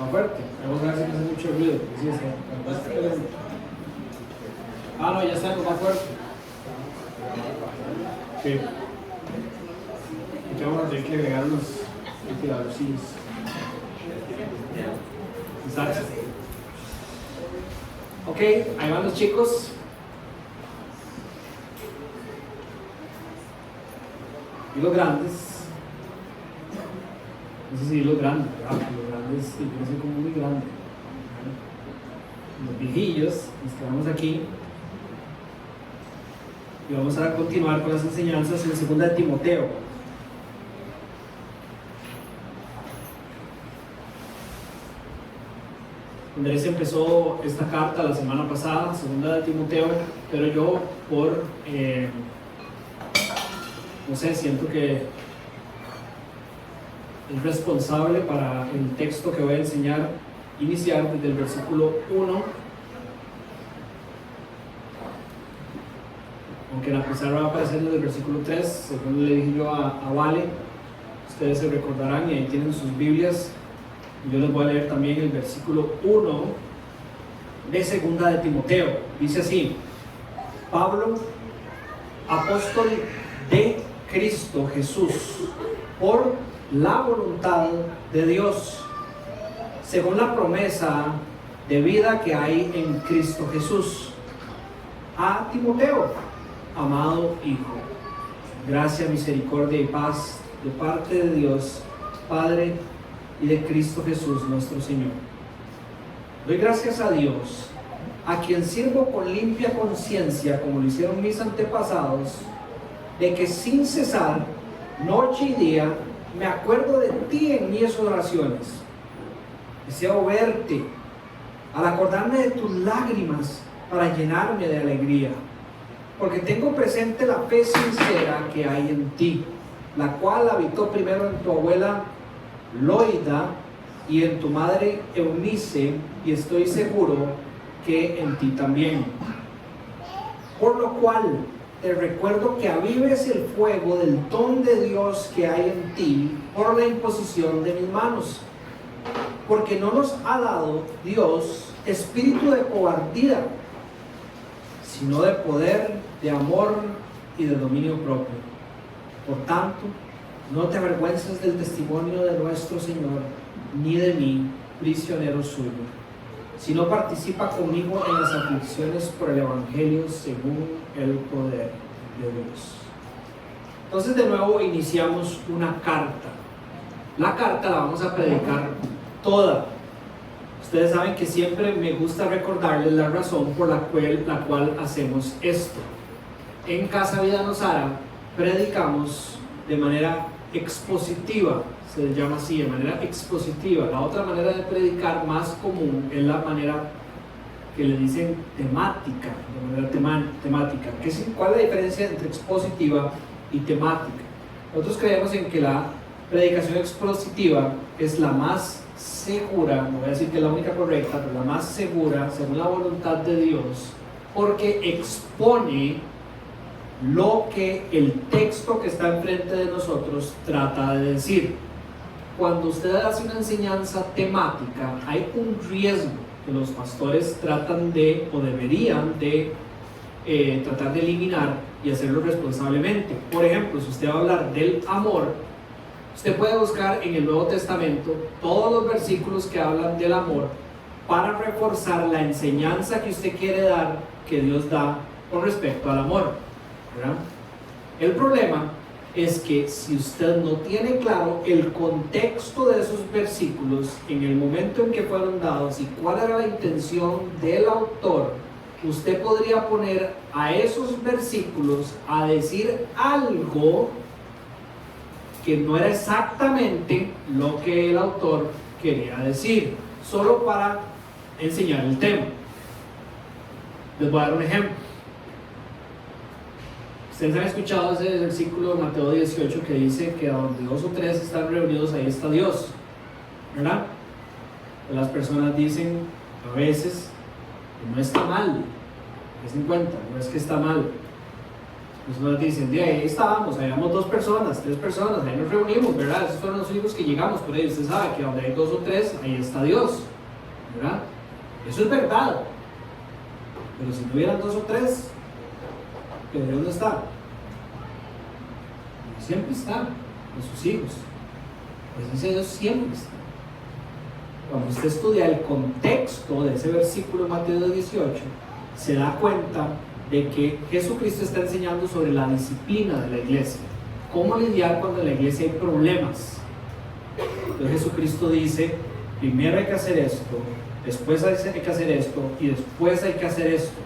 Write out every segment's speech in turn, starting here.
Más fuerte. Vamos a ver si no hace mucho ruido. Sí, ah, no, ya está más fuerte. Sí. Aquí vamos a tener que agregar los ventiladorcillos. Exacto. Ok, ahí van los chicos. Y los grandes. No sé si los grandes, ¿verdad? Los grandes sí, yo soy como muy grande. Los viejillos, nos quedamos aquí. Y vamos a continuar con las enseñanzas en 2 de Timoteo. Andrés empezó esta carta la semana pasada, 2 de Timoteo, pero yo por, no sé, siento que es responsable para el texto que voy a enseñar, iniciar desde el versículo 1, aunque en la pizarra va a aparecer desde el versículo 3, según le dije yo a Vale, ustedes se recordarán y ahí tienen sus Biblias. Yo les voy a leer también el versículo 1 de 2 de Timoteo. Dice así: Pablo, apóstol de Cristo Jesús, por la voluntad de Dios, según la promesa de vida que hay en Cristo Jesús, a Timoteo, amado hijo, gracia, misericordia y paz de parte de Dios Padre y de Cristo Jesús nuestro Señor. Doy gracias a Dios, a quien sirvo con limpia conciencia, como lo hicieron mis antepasados, de que sin cesar, noche y día, me acuerdo de ti en mis oraciones. Deseo verte, al acordarme de tus lágrimas, para llenarme de alegría, porque tengo presente la fe sincera que hay en ti, la cual habitó primero en tu abuela Loida y en tu madre Eunice, y estoy seguro que en ti también. Por lo cual te recuerdo que avives el fuego del don de Dios que hay en ti por la imposición de mis manos, porque no nos ha dado Dios espíritu de cobardía, sino de poder, de amor y de dominio propio. Por tanto, no te avergüences del testimonio de nuestro Señor, ni de mí, prisionero suyo, sino participa conmigo en las aflicciones por el Evangelio según el poder de Dios. Entonces, de nuevo iniciamos una carta. La carta la vamos a predicar toda. Ustedes saben que siempre me gusta recordarles la razón por la cual hacemos esto. En Casa Vida Nosara predicamos de manera expositiva, se le llama así, de manera expositiva. La otra manera de predicar más común es la manera que le dicen temática, de manera temática. ¿Cuál es la diferencia entre expositiva y temática? Nosotros creemos en que la predicación expositiva es la más segura, no voy a decir que es la única correcta, pero la más segura según la voluntad de Dios, porque expone lo que el texto que está enfrente de nosotros trata de decir. Cuando usted hace una enseñanza temática, hay un riesgo que los pastores tratan de, o deberían de tratar de eliminar y hacerlo responsablemente. Por ejemplo, si usted va a hablar del amor, usted puede buscar en el Nuevo Testamento todos los versículos que hablan del amor para reforzar la enseñanza que usted quiere dar, que Dios da con respecto al amor, ¿verdad? El problema es que si usted no tiene claro el contexto de esos versículos en el momento en que fueron dados y cuál era la intención del autor, usted podría poner a esos versículos a decir algo que no era exactamente lo que el autor quería decir, solo para enseñar el tema. Les voy a dar un ejemplo. Ustedes han escuchado ese versículo de Mateo 18 que dice que donde 2 o 3 están reunidos, ahí está Dios, ¿verdad? Las personas dicen a veces que no está mal, es en cuenta, no es que está mal. Personas dicen, de ahí estábamos, habíamos 2 personas, 3 personas, ahí nos reunimos, ¿verdad? Esos fueron los únicos que llegamos, por ahí usted sabe que donde hay 2 o 3, ahí está Dios, ¿verdad? Eso es verdad. Pero si no hubieran 2 o 3, ¿pero dónde está? Siempre está en sus hijos. La presencia de Dios siempre está. Cuando usted estudia el contexto de ese versículo de Mateo 18, se da cuenta de que Jesucristo está enseñando sobre la disciplina de la iglesia. Cómo lidiar cuando en la iglesia hay problemas. Entonces Jesucristo dice, primero hay que hacer esto, después hay que hacer esto y después hay que hacer esto.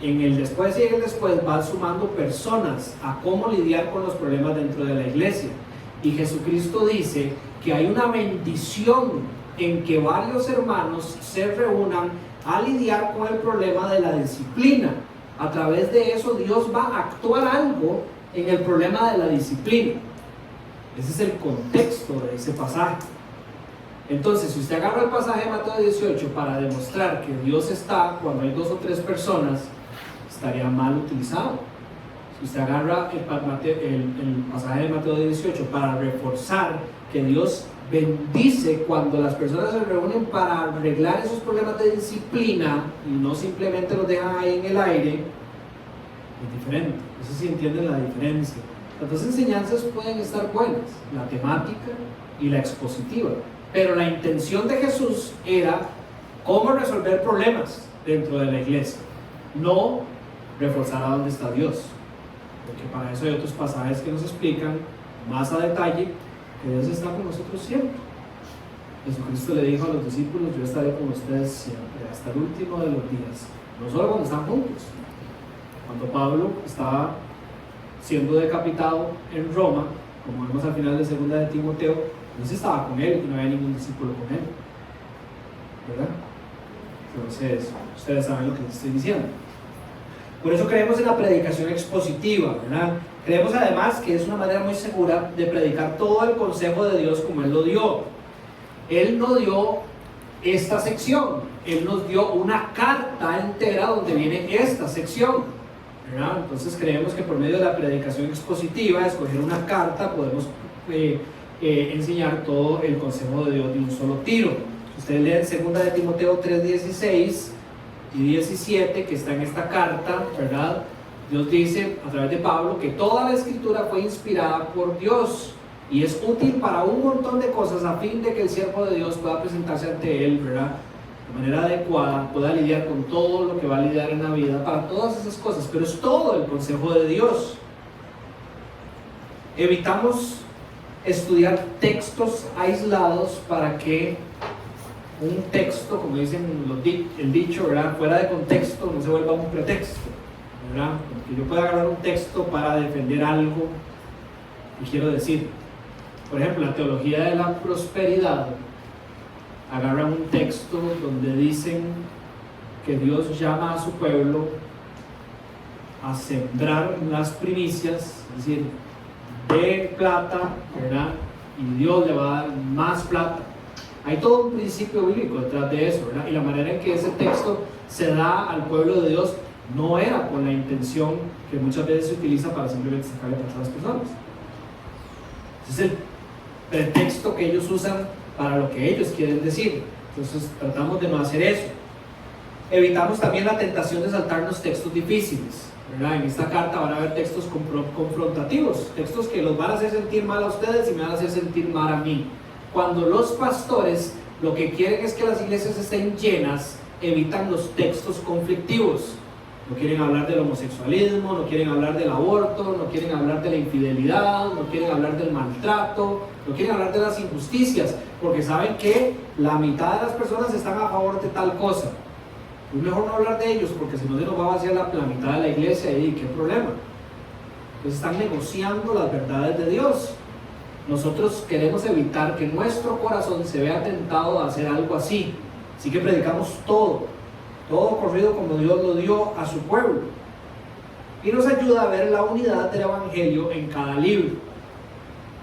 En el después y en el después va sumando personas a cómo lidiar con los problemas dentro de la iglesia. Y Jesucristo dice que hay una bendición en que varios hermanos se reúnan a lidiar con el problema de la disciplina. A través de eso Dios va a actuar algo en el problema de la disciplina. Ese es el contexto de ese pasaje. Entonces, si usted agarra el pasaje de Mateo 18 para demostrar que Dios está cuando hay 2 o 3 personas, estaría mal utilizado. Si usted agarra el pasaje de Mateo 18 para reforzar que Dios bendice cuando las personas se reúnen para arreglar esos problemas de disciplina y no simplemente los dejan ahí en el aire, es diferente. No sé si entienden la diferencia. Las 2 enseñanzas pueden estar buenas, la temática y la expositiva, pero la intención de Jesús era cómo resolver problemas dentro de la iglesia, no reforzar a dónde está Dios, porque para eso hay otros pasajes que nos explican más a detalle que Dios está con nosotros siempre. Jesucristo le dijo a los discípulos, yo estaré con ustedes siempre, hasta el último de los días, no solo cuando están juntos. Cuando Pablo estaba siendo decapitado en Roma, como vemos al final de 2 de Timoteo, Dios estaba con él y no había ningún discípulo con él, ¿verdad? Entonces, ustedes saben lo que les estoy diciendo. Por eso creemos en la predicación expositiva, ¿verdad? Creemos además que es una manera muy segura de predicar todo el consejo de Dios como Él lo dio. Él no dio esta sección, Él nos dio una carta entera donde viene esta sección, ¿verdad? Entonces creemos que por medio de la predicación expositiva, escoger una carta, podemos enseñar todo el consejo de Dios de un solo tiro. Ustedes leen 2 de Timoteo 3:16 y 17, que está en esta carta, ¿verdad? Dios dice a través de Pablo que toda la escritura fue inspirada por Dios y es útil para un montón de cosas a fin de que el siervo de Dios pueda presentarse ante Él, ¿verdad?, de manera adecuada, pueda lidiar con todo lo que va a lidiar en la vida, para todas esas cosas, pero es todo el consejo de Dios. Evitamos estudiar textos aislados para que un texto, como dicen el dicho, ¿verdad?, fuera de contexto no se vuelva un pretexto, ¿verdad? Porque yo puedo agarrar un texto para defender algo y quiero decir, por ejemplo, la teología de la prosperidad agarra un texto donde dicen que Dios llama a su pueblo a sembrar las primicias, es decir, de plata, ¿verdad?, y Dios le va a dar más plata. Hay todo un principio bíblico detrás de eso, ¿verdad? Y la manera en que ese texto se da al pueblo de Dios no era con la intención que muchas veces se utiliza para simplemente sacarle plata a las personas. Ese es el pretexto que ellos usan para lo que ellos quieren decir. Entonces tratamos de no hacer eso. Evitamos también la tentación de saltarnos textos difíciles, ¿verdad? En esta carta van a haber textos confrontativos, textos que los van a hacer sentir mal a ustedes y me van a hacer sentir mal a mí. Cuando los pastores lo que quieren es que las iglesias estén llenas, evitan los textos conflictivos. No quieren hablar del homosexualismo, no quieren hablar del aborto, no quieren hablar de la infidelidad, no quieren hablar del maltrato, no quieren hablar de las injusticias, porque saben que la mitad de las personas están a favor de tal cosa. Es mejor no hablar de ellos, porque si no se nos va a vaciar la mitad de la iglesia y ¿qué problema? Entonces están negociando las verdades de Dios. Nosotros queremos evitar que nuestro corazón se vea tentado a hacer algo así. Así que predicamos todo corrido como Dios lo dio a su pueblo. Y nos ayuda a ver la unidad del Evangelio en cada libro.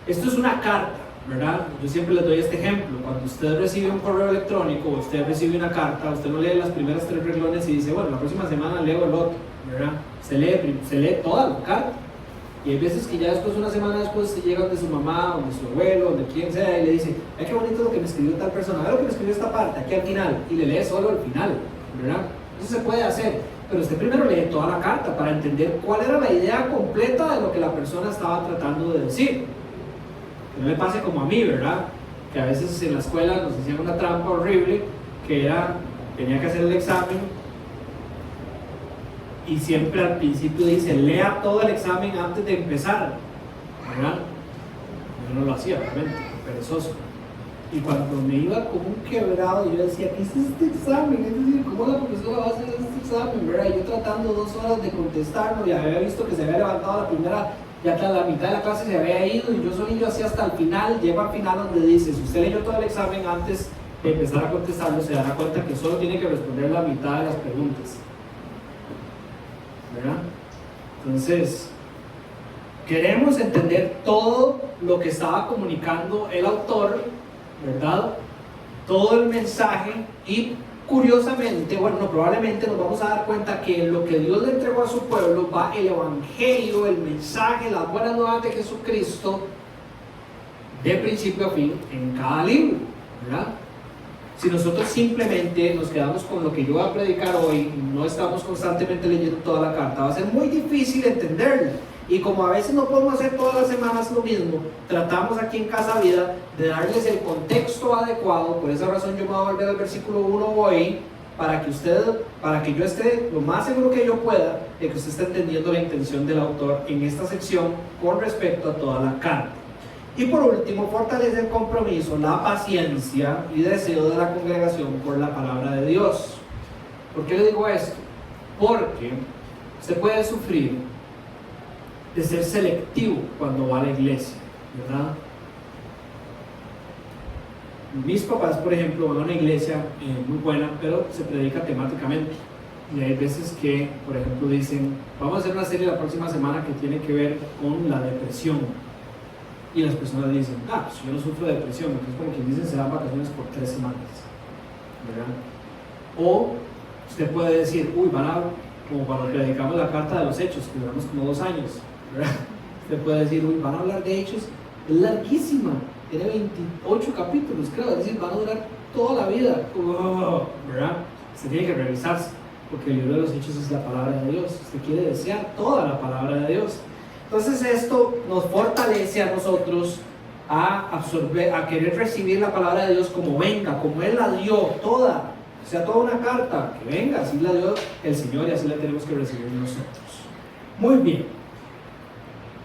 Esto es una carta, ¿verdad? Yo siempre les doy este ejemplo. Cuando usted recibe un correo electrónico o usted recibe una carta, usted no lee las primeras 3 renglones y dice, bueno, la próxima semana leo el otro, ¿verdad? Se lee toda la carta. Y hay veces que ya después, una semana después, se llega de su mamá, o de su abuelo, o de quien sea, y le dice, ay, qué bonito lo que me escribió tal persona, ve lo que me escribió esta parte, aquí al final, y le lee solo el final, ¿verdad? Eso se puede hacer, pero usted primero lee toda la carta para entender cuál era la idea completa de lo que la persona estaba tratando de decir. Que no le pase como a mí, ¿verdad? Que a veces en la escuela nos hacían una trampa horrible, que era, tenía que hacer el examen, y siempre al principio dice, lea todo el examen antes de empezar, ¿verdad? Yo no lo hacía, obviamente, perezoso. Y cuando me iba como un quebrado, yo decía, ¿qué es este examen? Es decir, ¿cómo la profesora va a hacer este examen? ¿Verdad? Y yo tratando 2 horas de contestarlo, y había visto que se había levantado la primera, ya hasta la mitad de la clase se había ido, y yo solito hacía hasta el final, llego al final donde dice, si usted leyó todo el examen antes de empezar a contestarlo, se dará cuenta que solo tiene que responder la mitad de las preguntas, ¿verdad? Entonces, queremos entender todo lo que estaba comunicando el autor, ¿verdad? Todo el mensaje, y curiosamente, bueno, no, probablemente nos vamos a dar cuenta que en lo que Dios le entregó a su pueblo va el evangelio, el mensaje, las buenas nuevas de Jesucristo, de principio a fin, en cada libro, ¿verdad? Si nosotros simplemente nos quedamos con lo que yo voy a predicar hoy, no estamos constantemente leyendo toda la carta, va a ser muy difícil entenderlo. Y como a veces no podemos hacer todas las semanas lo mismo, tratamos aquí en Casa Vida de darles el contexto adecuado. Por esa razón yo me voy a volver al versículo 1 hoy, para que yo esté lo más seguro que yo pueda de que usted esté entendiendo la intención del autor en esta sección con respecto a toda la carta. Y por último, fortalece el compromiso, la paciencia y deseo de la congregación por la palabra de Dios. ¿Por qué le digo esto? Porque usted puede sufrir de ser selectivo cuando va a la iglesia, ¿verdad? Mis papás, por ejemplo, van a una iglesia muy buena, pero se predica temáticamente. Y hay veces que, por ejemplo, dicen, vamos a hacer una serie la próxima semana que tiene que ver con la depresión. Y las personas dicen, pues yo no sufro de depresión, entonces como quien dice, se dan vacaciones por 3 semanas, ¿verdad? O usted puede decir, como cuando predicamos la carta de los Hechos, que duramos como 2 años, ¿verdad? Usted puede decir, van a hablar de Hechos, es larguísima, tiene 28 capítulos, creo, es decir, van a durar toda la vida, ¿verdad? Usted tiene que revisarse, porque el libro de los Hechos es la palabra de Dios, usted quiere desear toda la palabra de Dios. Entonces esto nos fortalece a nosotros a absorber, a querer recibir la palabra de Dios como venga, como Él la dio, toda, o sea, toda una carta, que venga, así la dio el Señor y así la tenemos que recibir nosotros. Muy bien.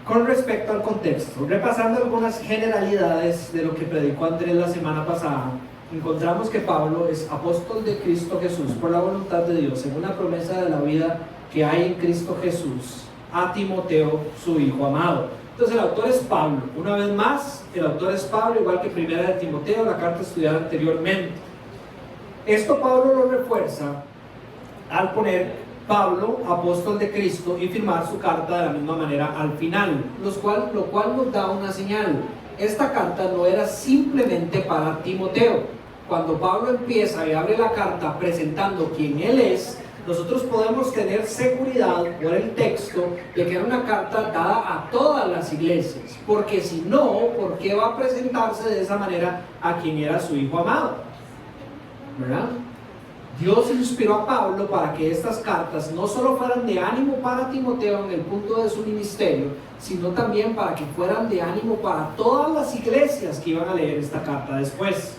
Con respecto al contexto, repasando algunas generalidades de lo que predicó Andrés la semana pasada, encontramos que Pablo es apóstol de Cristo Jesús por la voluntad de Dios, según la promesa de la vida que hay en Cristo Jesús, a Timoteo, su hijo amado. Entonces el autor es Pablo. Una vez más, el autor es Pablo, igual que primera de Timoteo, la carta estudiada anteriormente. Esto Pablo lo refuerza al poner Pablo, apóstol de Cristo, y firmar su carta de la misma manera al final, lo cual nos da una señal. Esta carta no era simplemente para Timoteo. Cuando Pablo empieza y abre la carta presentando quién él es, nosotros podemos tener seguridad por el texto de que era una carta dada a todas las iglesias, porque si no, ¿por qué va a presentarse de esa manera a quien era su hijo amado? ¿Verdad? Dios inspiró a Pablo para que estas cartas no solo fueran de ánimo para Timoteo en el punto de su ministerio, sino también para que fueran de ánimo para todas las iglesias que iban a leer esta carta después.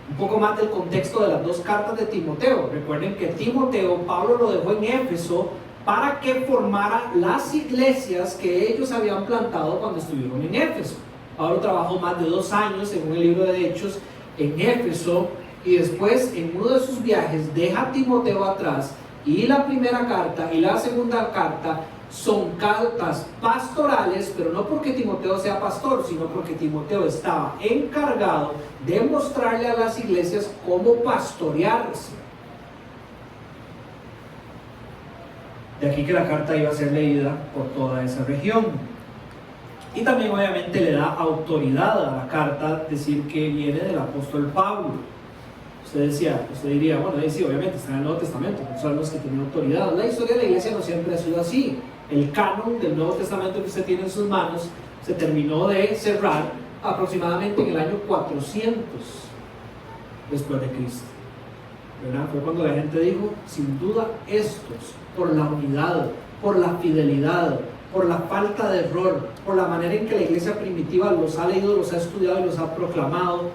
Un poco más del contexto de las 2 cartas de Timoteo. Recuerden que Timoteo, Pablo lo dejó en Éfeso para que formara las iglesias que ellos habían plantado cuando estuvieron en Éfeso. Pablo trabajó más de 2 años, según el libro de Hechos, en Éfeso, y después en uno de sus viajes deja a Timoteo atrás, y la primera carta y la segunda carta son cartas pastorales, pero no porque Timoteo sea pastor, sino porque Timoteo estaba encargado de mostrarle a las iglesias cómo pastorearse. De aquí que la carta iba a ser leída por toda esa región. Y también obviamente le da autoridad a la carta decir que viene del apóstol Pablo. Usted diría, bueno, sí, obviamente está en el Nuevo Testamento, son los que tienen autoridad. La historia de la iglesia no siempre ha sido así. El canon del Nuevo Testamento que usted tiene en sus manos se terminó de cerrar aproximadamente en el año 400 después de Cristo, ¿verdad? Fue cuando la gente dijo, sin duda estos, por la unidad, por la fidelidad, por la falta de error, por la manera en que la iglesia primitiva los ha leído, los ha estudiado y los ha proclamado,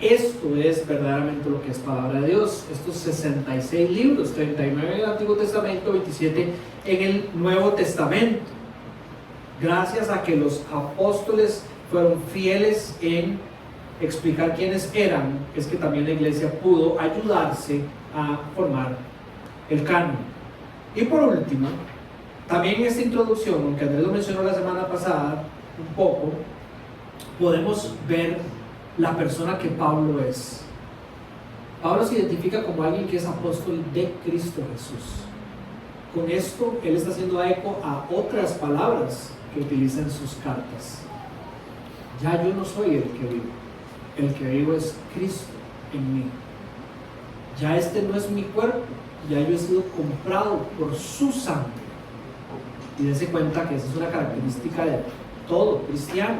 esto es verdaderamente lo que es palabra de Dios. Estos 66 libros, 39 en el Antiguo Testamento, 27 en el Nuevo Testamento. Gracias a que los apóstoles fueron fieles en explicar quiénes eran, es que también la iglesia pudo ayudarse a formar el canon. Y por último, también en esta introducción, aunque Andrés lo mencionó la semana pasada un poco, podemos ver la persona que Pablo es. Pablo se identifica como alguien que es apóstol de Cristo Jesús. Con esto, él está haciendo eco a otras palabras que utiliza en sus cartas. Ya yo no soy el que vivo es Cristo en mí. Ya este no es mi cuerpo, ya yo he sido comprado por su sangre. Y dése cuenta que esa es una característica de todo cristiano.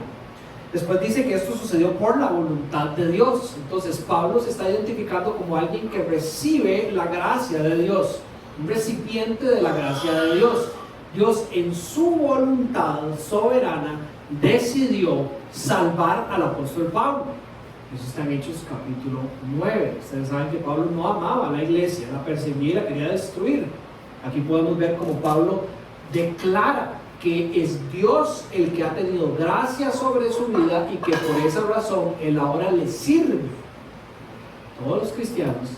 Después dice que esto sucedió por la voluntad de Dios. Entonces Pablo se está identificando como alguien que recibe la gracia de Dios, un recipiente de la gracia de Dios. Dios en su voluntad soberana decidió salvar al apóstol Pablo. Eso está en Hechos capítulo 9. Ustedes saben que Pablo no amaba a la iglesia, la perseguía y la quería destruir. Aquí podemos ver cómo Pablo declara que es Dios el que ha tenido gracia sobre su vida y que por esa razón Él ahora le sirve. Todos los cristianos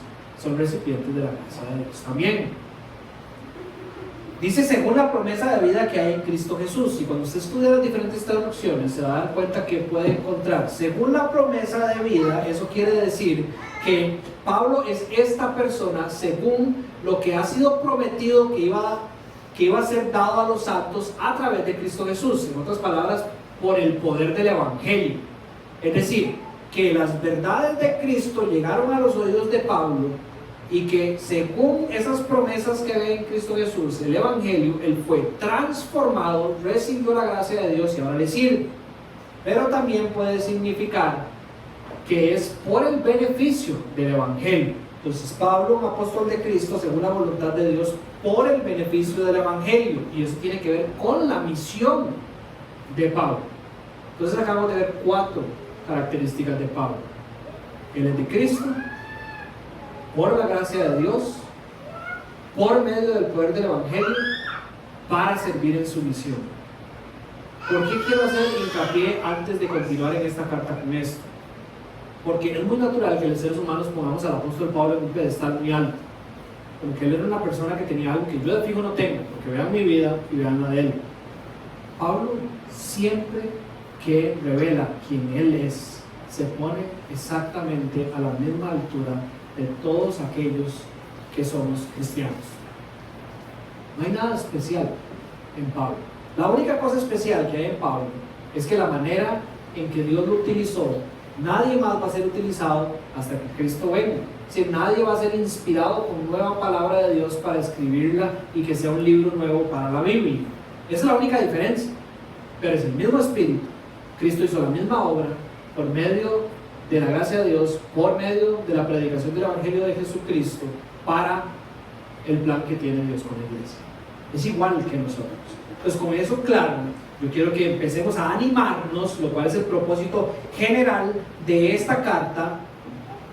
son recipientes de la gracia de Dios también. Dice según la promesa de vida que hay en Cristo Jesús. Y cuando usted estudia las diferentes traducciones se va a dar cuenta que puede encontrar según la promesa de vida. Eso quiere decir que Pablo es esta persona según lo que ha sido prometido que iba a ser dado a los santos a través de Cristo Jesús. En otras palabras, por el poder del Evangelio. Es decir, que las verdades de Cristo llegaron a los oídos de Pablo y que según esas promesas que ve en Cristo Jesús, el Evangelio, él fue transformado, recibió la gracia de Dios y ahora le sirve. Pero también puede significar que es por el beneficio del Evangelio. Entonces Pablo, un apóstol de Cristo, según la voluntad de Dios, por el beneficio del Evangelio. Y eso tiene que ver con la misión de Pablo. Entonces acabamos de ver 4 características de Pablo. Él es de Cristo, por la gracia de Dios, por medio del poder del Evangelio, para servir en su misión. ¿Por qué quiero hacer hincapié antes de continuar en esta carta con esto? Porque es muy natural que los seres humanos pongamos al apóstol Pablo en un pedestal muy alto, como que él era una persona que tenía algo que yo de fijo no tengo, porque vean mi vida y vean la de él. Pablo siempre que revela quién él es, se pone exactamente a la misma altura de todos aquellos que somos cristianos. No hay nada especial en Pablo. La única cosa especial que hay en Pablo es que la manera en que Dios lo utilizó, nadie más va a ser utilizado hasta que Cristo venga. Es decir, nadie va a ser inspirado con nueva palabra de Dios para escribirla y que sea un libro nuevo para la Biblia. Esa es la única diferencia. Pero es el mismo Espíritu. Cristo hizo la misma obra por medio de la gracia de Dios, por medio de la predicación del Evangelio de Jesucristo, para el plan que tiene Dios con la iglesia. Es igual que nosotros. Entonces, con eso claro, yo quiero que empecemos a animarnos, lo cual es el propósito general de esta carta,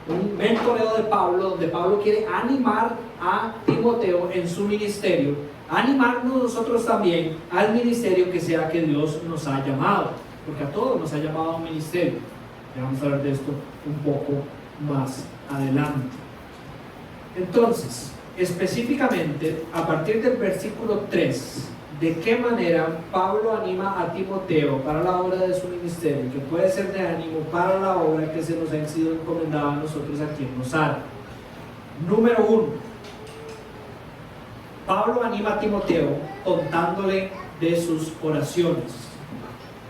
un mentoreo de Pablo, donde Pablo quiere animar a Timoteo en su ministerio, animarnos nosotros también al ministerio que sea que Dios nos ha llamado, porque a todos nos ha llamado a un ministerio. Ya vamos a hablar de esto un poco más adelante. Entonces, específicamente, a partir del versículo 3, ¿de qué manera Pablo anima a Timoteo para la obra de su ministerio, que puede ser de ánimo para la obra que se nos ha sido encomendada a nosotros aquí en Nosara? Número 1, Pablo anima a Timoteo contándole de sus oraciones.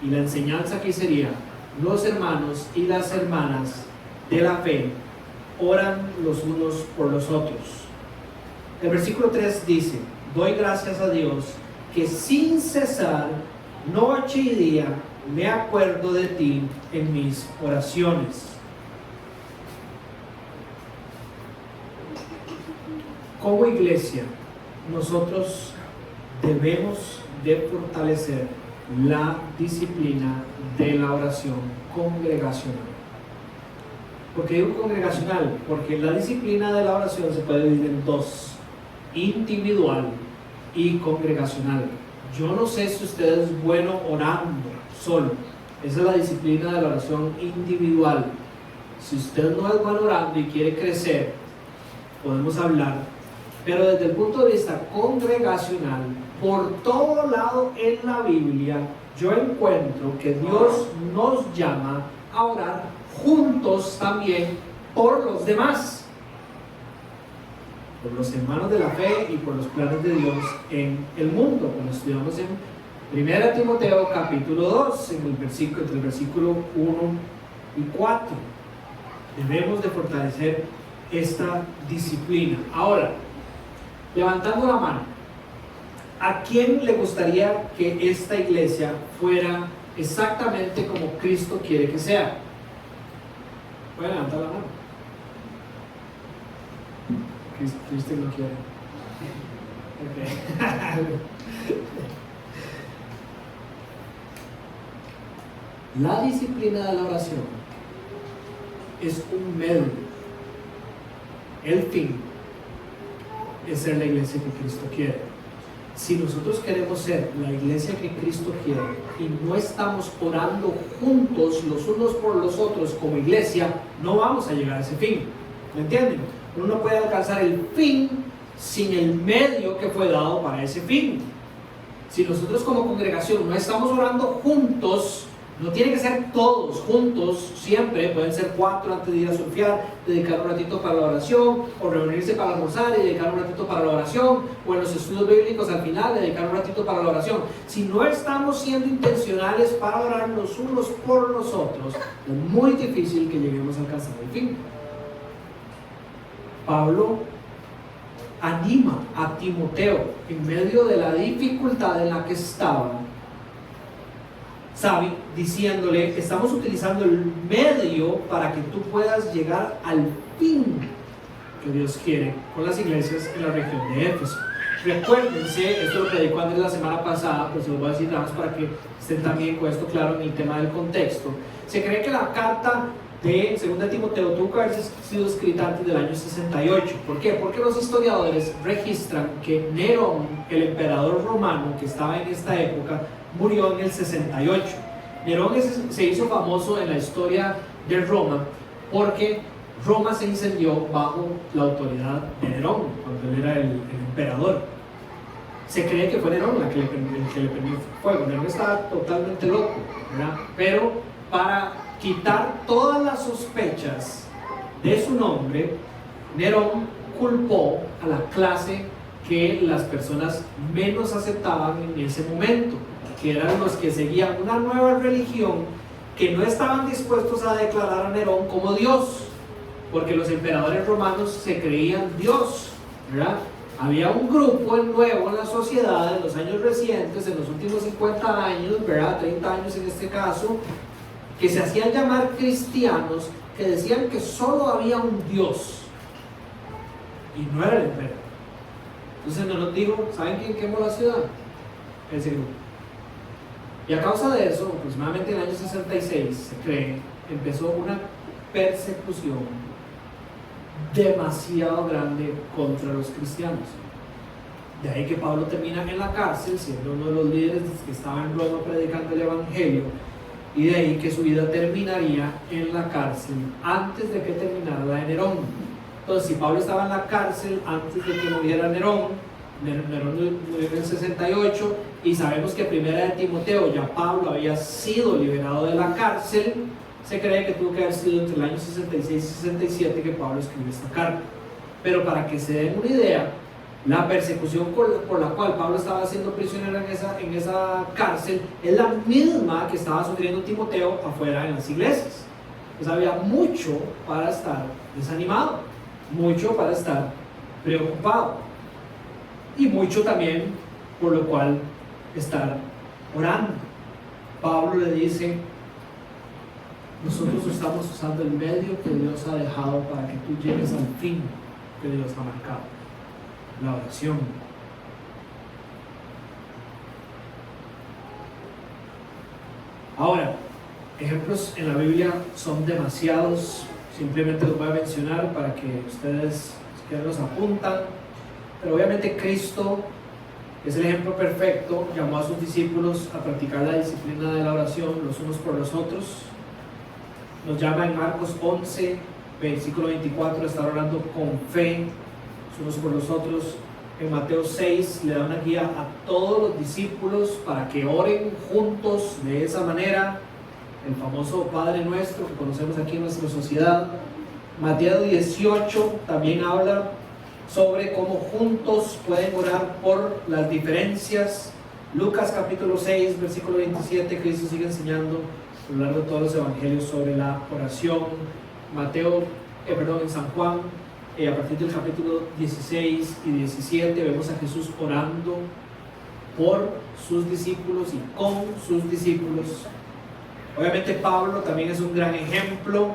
Y la enseñanza aquí sería: los hermanos y las hermanas de la fe oran los unos por los otros. El versículo 3 dice: doy gracias a Dios que sin cesar, noche y día, me acuerdo de ti en mis oraciones. Como iglesia, nosotros debemos de fortalecer la disciplina de la oración congregacional. ¿Por qué digo congregacional? Porque la disciplina de la oración se puede dividir en dos: individual y congregacional. Yo no sé si usted es bueno orando solo. Esa es la disciplina de la oración individual. Si usted no es bueno orando y quiere crecer, podemos hablar. Pero desde el punto de vista congregacional, por todo lado en la Biblia, yo encuentro que Dios nos llama a orar juntos también por los demás, por los hermanos de la fe y por los planes de Dios en el mundo, como estudiamos en 1 Timoteo capítulo 2, entre el versículo 1 y 4. Debemos de fortalecer esta disciplina. Ahora, levantando la mano, ¿a quién le gustaría que esta iglesia fuera exactamente como Cristo quiere que sea? Voy a levantar la mano. Cristo no quiere. Okay. La disciplina de la oración es un medio. El fin es ser la iglesia que Cristo quiere. Si nosotros queremos ser la iglesia que Cristo quiere y no estamos orando juntos los unos por los otros como iglesia, no vamos a llegar a ese fin. ¿Me entienden? Uno no puede alcanzar el fin sin el medio que fue dado para ese fin. Si nosotros como congregación no estamos orando juntos, no tiene que ser todos juntos siempre, pueden ser 4 antes de ir a surfear, dedicar un ratito para la oración, o reunirse para almorzar y dedicar un ratito para la oración, o en los estudios bíblicos al final dedicar un ratito para la oración. Si no estamos siendo intencionales para orar los unos por los otros, es muy difícil que lleguemos a alcanzar el fin. Pablo anima a Timoteo en medio de la dificultad en la que estaba, ¿sabe? Diciéndole, estamos utilizando el medio para que tú puedas llegar al fin que Dios quiere con las iglesias en la región de Éfeso. Recuérdense, esto lo predicó Andrés la semana pasada, pues se lo voy a decir nada más para que estén también con esto claro en el tema del contexto. Se cree que la carta de 2 Timoteo tuvo que haber sido escrita antes del año 68. ¿Por qué? Porque los historiadores registran que Nerón, el emperador romano que estaba en esta época, murió en el 68. Nerón se hizo famoso en la historia de Roma porque Roma se incendió bajo la autoridad de Nerón, cuando él era el emperador. Se cree que fue Nerón el que le prendió fuego. Nerón estaba totalmente loco, ¿verdad? Pero para quitar todas las sospechas de su nombre, Nerón culpó a la clase que las personas menos aceptaban en ese momento, que eran los que seguían una nueva religión, que no estaban dispuestos a declarar a Nerón como Dios, porque los emperadores romanos se creían Dios, ¿verdad? Había un grupo nuevo en la sociedad en los años recientes, en los últimos 50 años, ¿verdad? 30 años en este caso, que se hacían llamar cristianos, que decían que solo había un Dios y no era el emperador. Entonces nos digo, ¿saben quién quemó la ciudad? Ese grupo. Y a causa de eso, aproximadamente en el año 66, se cree, empezó una persecución demasiado grande contra los cristianos. De ahí que Pablo termina en la cárcel, siendo uno de los líderes que estaba en Roma predicando el evangelio, y de ahí que su vida terminaría en la cárcel antes de que terminara la de Nerón. Entonces, si Pablo estaba en la cárcel antes de que muriera Nerón murió en el 68, y sabemos que primera de Timoteo ya Pablo había sido liberado de la cárcel, se cree que tuvo que haber sido entre el año 66 y 67 que Pablo escribe esta carta. Pero para que se den una idea, la persecución por la cual Pablo estaba siendo prisionero en esa cárcel es la misma que estaba sufriendo Timoteo afuera en las iglesias. Pues había mucho para estar desanimado, mucho para estar preocupado, y mucho también por lo cual estar orando. Pablo le dice, nosotros estamos usando el medio que Dios ha dejado para que tú llegues al fin que Dios ha marcado, la oración. Ahora, ejemplos en la Biblia son demasiados, simplemente los voy a mencionar para que ustedes los apuntan, pero obviamente Cristo es el ejemplo perfecto, llamó a sus discípulos a practicar la disciplina de la oración los unos por los otros, nos llama en Marcos 11, versículo 24, a estar orando con fe los unos por los otros. En Mateo 6 le da una guía a todos los discípulos para que oren juntos de esa manera, el famoso Padre Nuestro que conocemos aquí en nuestra sociedad. Mateo 18 también habla sobre cómo juntos pueden orar por las diferencias. Lucas capítulo 6, versículo 27, Cristo sigue enseñando a lo largo de todos los evangelios sobre la oración. En San Juan, a partir del capítulo 16 y 17, vemos a Jesús orando por sus discípulos y con sus discípulos. Obviamente Pablo también es un gran ejemplo.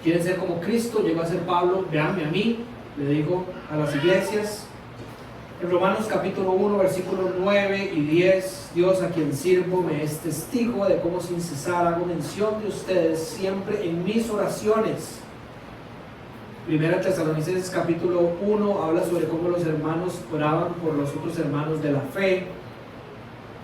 Quieren ser como Cristo, llegó a ser Pablo, véanme a mí, le digo a las iglesias. En Romanos capítulo 1, versículos 9 y 10, Dios a quien sirvo me es testigo de cómo sin cesar hago mención de ustedes siempre en mis oraciones. Primera Tesalonicenses capítulo 1 habla sobre cómo los hermanos oraban por los otros hermanos de la fe.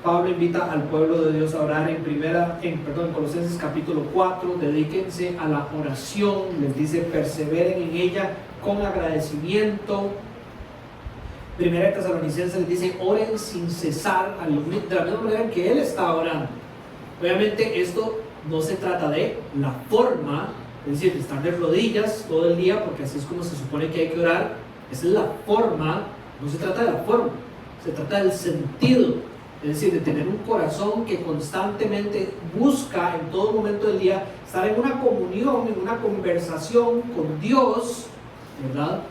Pablo invita al pueblo de Dios a orar en Colosenses capítulo 4, dedíquense a la oración, les dice perseveren en ella con agradecimiento. Primera Tesalonicenses les dice oren sin cesar, de la misma manera en que él está orando. Obviamente esto no se trata de la forma, es decir, de estar de rodillas todo el día, porque así es como se supone que hay que orar. Esa es la forma, no se trata de la forma, se trata del sentido, es decir, de tener un corazón que constantemente busca en todo momento del día estar en una comunión, en una conversación con Dios, ¿verdad?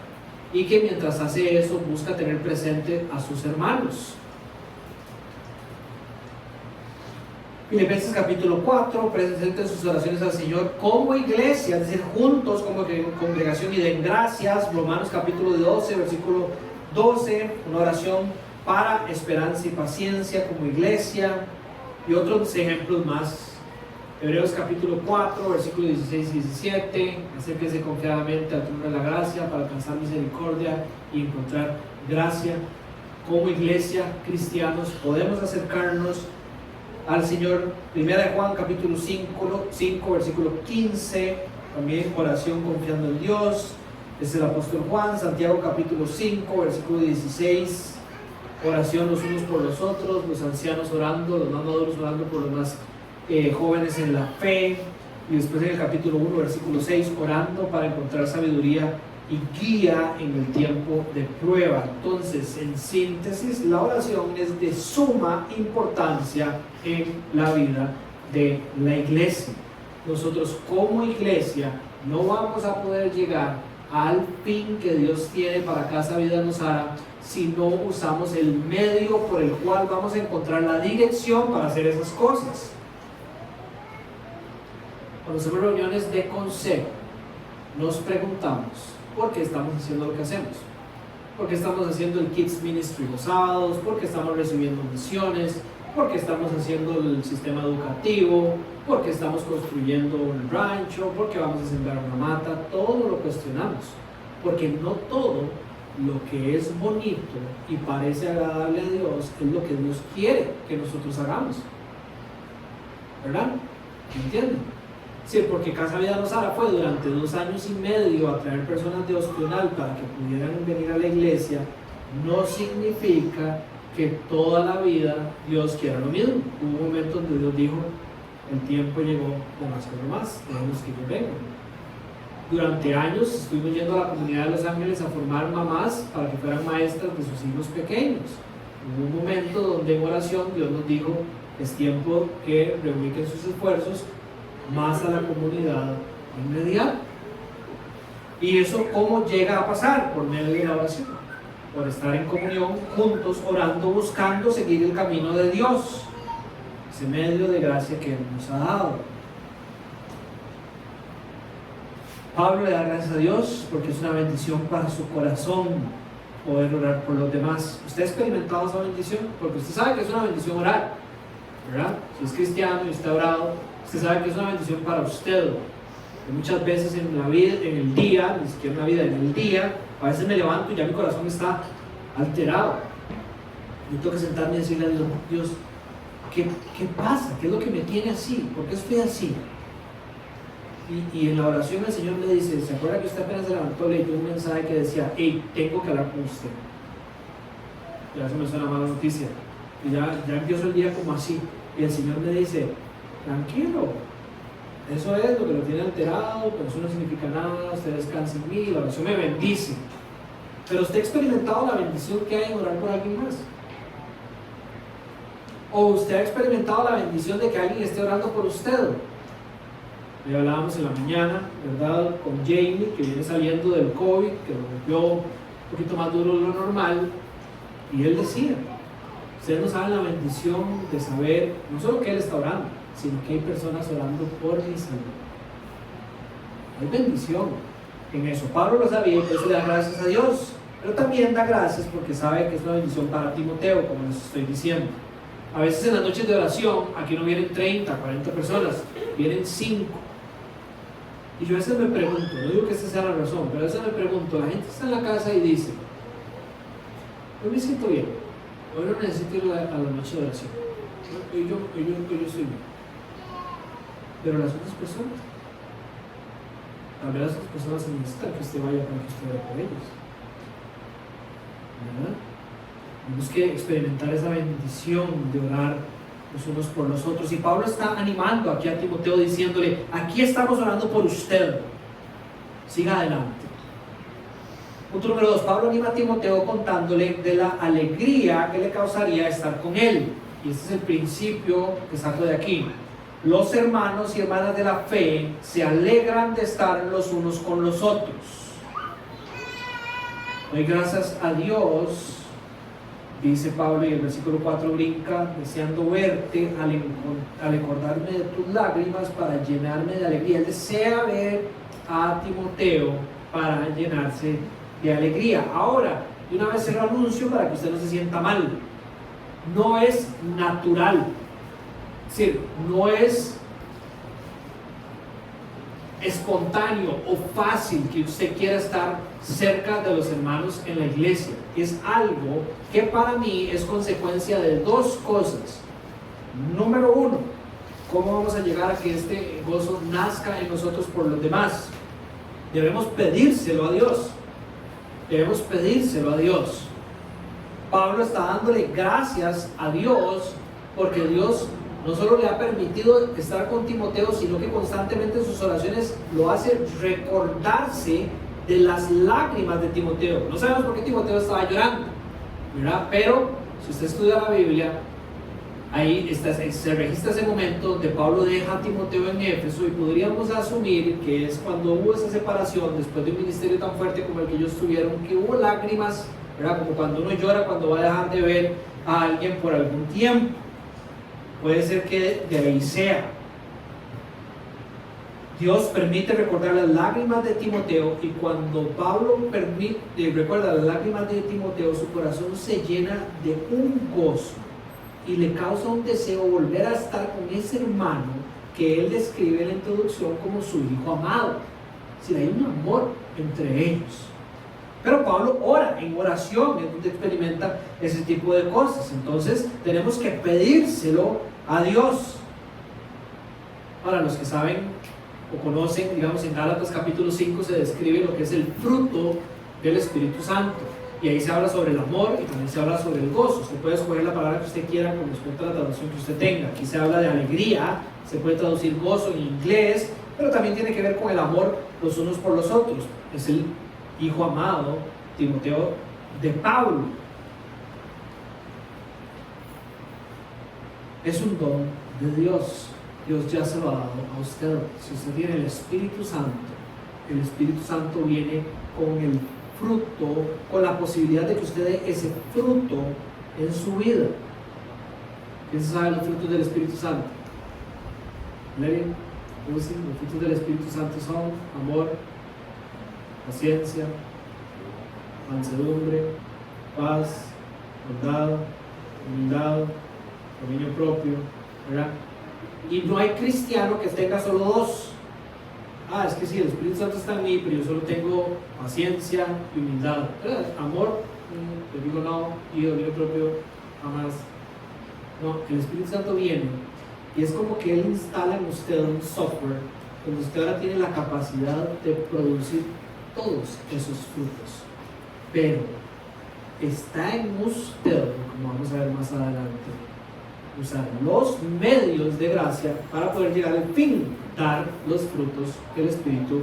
Y que mientras hace eso busca tener presente a sus hermanos. Filipenses capítulo 4, presenten sus oraciones al Señor como iglesia, es decir, juntos como congregación, y den gracias. Romanos capítulo 12, versículo 12, una oración para esperanza y paciencia como iglesia, y otros ejemplos más. Hebreos capítulo 4, versículos 16 y 17, acérquense confiadamente al trono de la gracia para alcanzar misericordia y encontrar gracia. Como iglesia, cristianos, podemos acercarnos al Señor. Primera de Juan capítulo 5, versículo 15, también oración confiando en Dios, es el apóstol Juan. Santiago capítulo 5, versículo 16, oración los unos por los otros, los ancianos orando, los más maduros orando por los más jóvenes en la fe. Y después en el capítulo 1, versículo 6, orando para encontrar sabiduría y guía en el tiempo de prueba. Entonces, en síntesis, la oración es de suma importancia en la vida de la iglesia. Nosotros como iglesia no vamos a poder llegar al fin que Dios tiene para Casa Vida Nosara si no usamos el medio por el cual vamos a encontrar la dirección para hacer esas cosas. Cuando hacemos reuniones de consejo, nos preguntamos ¿por qué estamos haciendo lo que hacemos? ¿Por qué estamos haciendo el Kids Ministry los sábados? ¿Por qué estamos recibiendo misiones? ¿Por qué estamos haciendo el sistema educativo? ¿Por qué estamos construyendo un rancho? ¿Por qué vamos a sembrar una mata? Todo lo cuestionamos, porque no todo lo que es bonito y parece agradable a Dios es lo que Dios quiere que nosotros hagamos, ¿verdad? ¿Me entienden? Sí, porque Casa Vida Nosara fue durante 2 años y medio a traer personas de Ostional para que pudieran venir a la iglesia, no significa que toda la vida Dios quiera lo mismo. Hubo un momento donde Dios dijo, el tiempo llegó de más que no más, dejemos que yo venga. Durante años estuvimos yendo a la comunidad de Los Ángeles a formar mamás para que fueran maestras de sus hijos pequeños. Hubo un momento donde en oración Dios nos dijo, es tiempo que reubiquen sus esfuerzos más a la comunidad inmediata. ¿Y eso cómo llega a pasar? Por medio de la oración. por estar en comunión juntos, orando, buscando seguir el camino de Dios, ese medio de gracia que Él nos ha dado. Pablo le da gracias a Dios porque es una bendición para su corazón poder orar por los demás. ¿Usted ha experimentado esa bendición? Porque usted sabe que es una bendición orar, ¿verdad? Si es cristiano y usted ha orado, usted sabe que es una bendición para usted. Y muchas veces en la vida, en el día, ni siquiera en la vida, en el día, a veces me levanto y ya mi corazón está alterado. Yo tengo que sentarme y decirle a Dios, Dios, ¿qué pasa? ¿Qué es lo que me tiene así? ¿Por qué estoy así? Y en la oración el Señor le dice, ¿se acuerda que usted apenas se levantó, le dio un mensaje que decía, hey, tengo que hablar con usted? Ya eso me suena mala noticia. Y ya empiezo el día como así. Y el Señor me dice, tranquilo, eso es lo que lo tiene alterado, pero eso no significa nada, usted descansa en mí, la oración me bendice. Pero usted ha experimentado la bendición que hay en orar por alguien más. O usted ha experimentado la bendición de que alguien esté orando por usted. Ya hablábamos en la mañana, ¿verdad? Con Jamie, que viene saliendo del COVID, que lo golpeó un poquito más duro de lo normal. Y él decía, ustedes no saben la bendición de saber, no solo que él está orando, sino que hay personas orando por mi salud. Hay bendición en eso. Pablo lo sabía y por eso le da gracias a Dios. Pero también da gracias porque sabe que es una bendición para Timoteo, como les estoy diciendo. A veces en las noches de oración, aquí no vienen 30, 40 personas, vienen 5. Y yo a veces me pregunto, no digo que esta sea la razón, pero a veces me pregunto, la gente está en la casa y dice, hoy me siento bien, hoy no necesito ir a la noche de oración, hoy yo estoy bien. Pero las otras personas, tal vez las otras personas necesitan que usted vaya para que usted ore por ellos, ¿verdad? Tenemos que experimentar esa bendición de orar los unos por los otros. Y Pablo está animando aquí a Timoteo diciéndole, aquí estamos orando por usted, siga adelante. Punto número 2, Pablo anima a Timoteo contándole de la alegría que le causaría estar con él. Y este es el principio que saco de aquí. Los hermanos y hermanas de la fe se alegran de estar los unos con los otros. Doy gracias a Dios, dice Pablo, y el versículo 4 brinca, deseando verte al acordarme de tus lágrimas para llenarme de alegría. Él desea ver a Timoteo para llenarse de alegría. Ahora, de una vez se lo anuncio para que usted no se sienta mal. No es natural, es decir, no es espontáneo o fácil que usted quiera estar cerca de los hermanos en la iglesia. Es algo que para mí es consecuencia de dos cosas. Número 1, ¿cómo vamos a llegar a que este gozo nazca en nosotros por los demás? Debemos pedírselo a Dios. Debemos pedírselo a Dios. Pablo está dándole gracias a Dios porque Dios no solo le ha permitido estar con Timoteo, sino que constantemente en sus oraciones lo hace recordarse de las lágrimas de Timoteo. No sabemos por qué Timoteo estaba llorando, ¿verdad? Pero si usted estudia la Biblia, ahí se registra ese momento donde Pablo deja a Timoteo en Éfeso y podríamos asumir que es cuando hubo esa separación, después de un ministerio tan fuerte como el que ellos tuvieron, que hubo lágrimas, ¿verdad? Como cuando uno llora cuando va a dejar de ver a alguien por algún tiempo. Puede ser que de ahí sea. Dios permite recordar las lágrimas de Timoteo, y cuando Pablo recuerda las lágrimas de Timoteo, su corazón se llena de un gozo y le causa un deseo volver a estar con ese hermano que él describe en la introducción como su hijo amado. Es decir, hay un amor entre ellos. Pero Pablo ora, en oración es donde experimenta ese tipo de cosas. Entonces tenemos que pedírselo a Dios. Ahora, los que saben o conocen, digamos, en Gálatas capítulo 5 se describe lo que es el fruto del Espíritu Santo, y ahí se habla sobre el amor y también se habla sobre el gozo. Usted puede escoger la palabra que usted quiera con respecto a la traducción que usted tenga. Aquí se habla de alegría, se puede traducir gozo en inglés, pero también tiene que ver con el amor los unos por los otros. Es el hijo amado, Timoteo, de Pablo. Es un don de Dios. Dios ya se lo ha dado a usted. Si usted tiene el Espíritu Santo viene con el fruto, con la posibilidad de que usted dé ese fruto en su vida. ¿Quién sabe los frutos del Espíritu Santo? Lenin, los frutos del Espíritu Santo son amor, paciencia, mansedumbre, paz, bondad, humildad, dominio propio, ¿verdad? Y no hay cristiano que tenga solo dos. Es que sí, el Espíritu Santo está en mí, pero yo solo tengo paciencia y humildad, ¿verdad? Amor, yo digo no, y dominio propio, jamás. No, el Espíritu Santo viene y es como que Él instala en usted un software donde usted ahora tiene la capacidad de producir todos esos frutos, pero está en usted, como vamos a ver más adelante, usar los medios de gracia para poder llegar al fin, dar los frutos que el Espíritu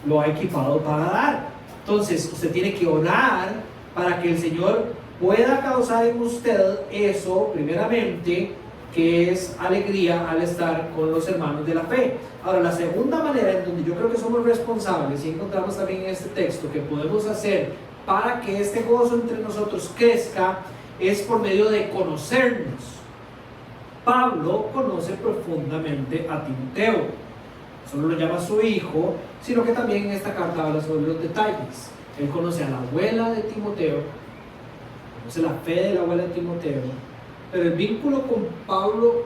lo ha equipado para dar. Entonces usted tiene que orar para que el Señor pueda causar en usted eso, primeramente, que es alegría al estar con los hermanos de la fe. Ahora, la segunda manera en donde yo creo que somos responsables, y encontramos también en este texto, que podemos hacer para que este gozo entre nosotros crezca, es por medio de conocernos. Pablo conoce profundamente a Timoteo, no solo lo llama su hijo, sino que también en esta carta habla sobre los detalles. Él conoce a la abuela de Timoteo, conoce la fe de la abuela de Timoteo, pero el vínculo con Pablo,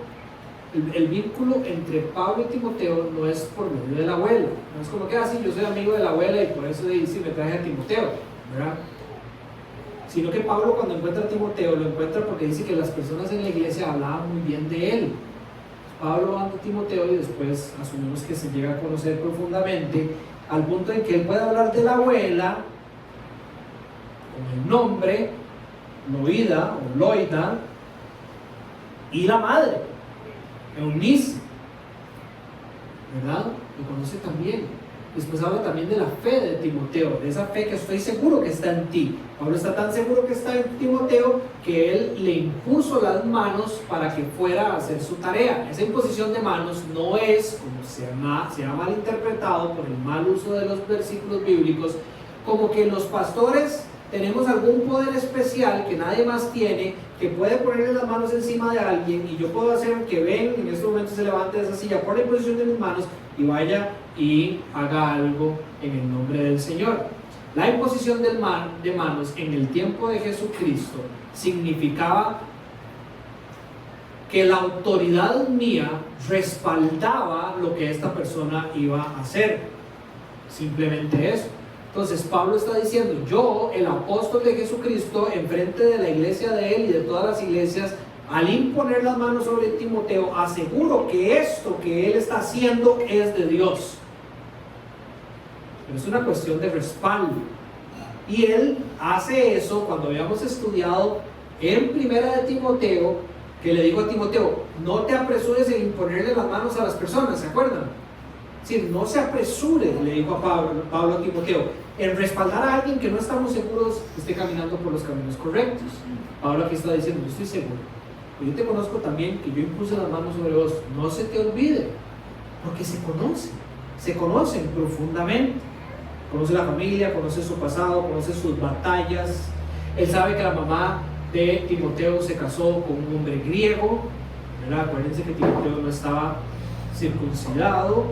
el vínculo entre Pablo y Timoteo no es por medio de la abuela, no es como que así yo soy amigo de la abuela y por eso dice me traje a Timoteo, ¿verdad? Sino que Pablo, cuando encuentra a Timoteo, lo encuentra porque dice que las personas en la iglesia hablaban muy bien de él. Pablo va a Timoteo y después asumimos que se llega a conocer profundamente al punto en que él puede hablar de la abuela con el nombre Loida o Loida y la madre Eunice, ¿verdad? Lo conoce también. Después habla también de la fe de Timoteo, de esa fe que estoy seguro que está en ti. Pablo está tan seguro que está en Timoteo que él le impuso las manos para que fuera a hacer su tarea. Esa imposición de manos no es, como se ha malinterpretado por el mal uso de los versículos bíblicos, como que los pastores tenemos algún poder especial que nadie más tiene, que puede ponerle las manos encima de alguien y yo puedo hacer que ven, en este momento se levante de esa silla por la imposición de mis manos y vaya y haga algo en el nombre del Señor. La imposición de manos en el tiempo de Jesucristo significaba que la autoridad mía respaldaba lo que esta persona iba a hacer. Simplemente eso. Entonces Pablo está diciendo, yo, el apóstol de Jesucristo, enfrente de la iglesia de él y de todas las iglesias, al imponer las manos sobre Timoteo, aseguro que esto que él está haciendo es de Dios. Pero es una cuestión de respaldo. Y él hace eso cuando habíamos estudiado en Primera de Timoteo, que le dijo a Timoteo, no te apresures en imponerle las manos a las personas, ¿se acuerdan? Sí, no se apresure, le dijo a Pablo a Timoteo, en respaldar a alguien que no estamos seguros que esté caminando por los caminos correctos. Pablo aquí está diciendo, yo estoy seguro, yo te conozco también, que yo impuse las manos sobre vos, no se te olvide, porque se conocen profundamente. Conoce la familia, conoce su pasado, conoce sus batallas. Él sabe que la mamá de Timoteo se casó con un hombre griego, ¿verdad? Acuérdense que Timoteo no estaba circuncidado,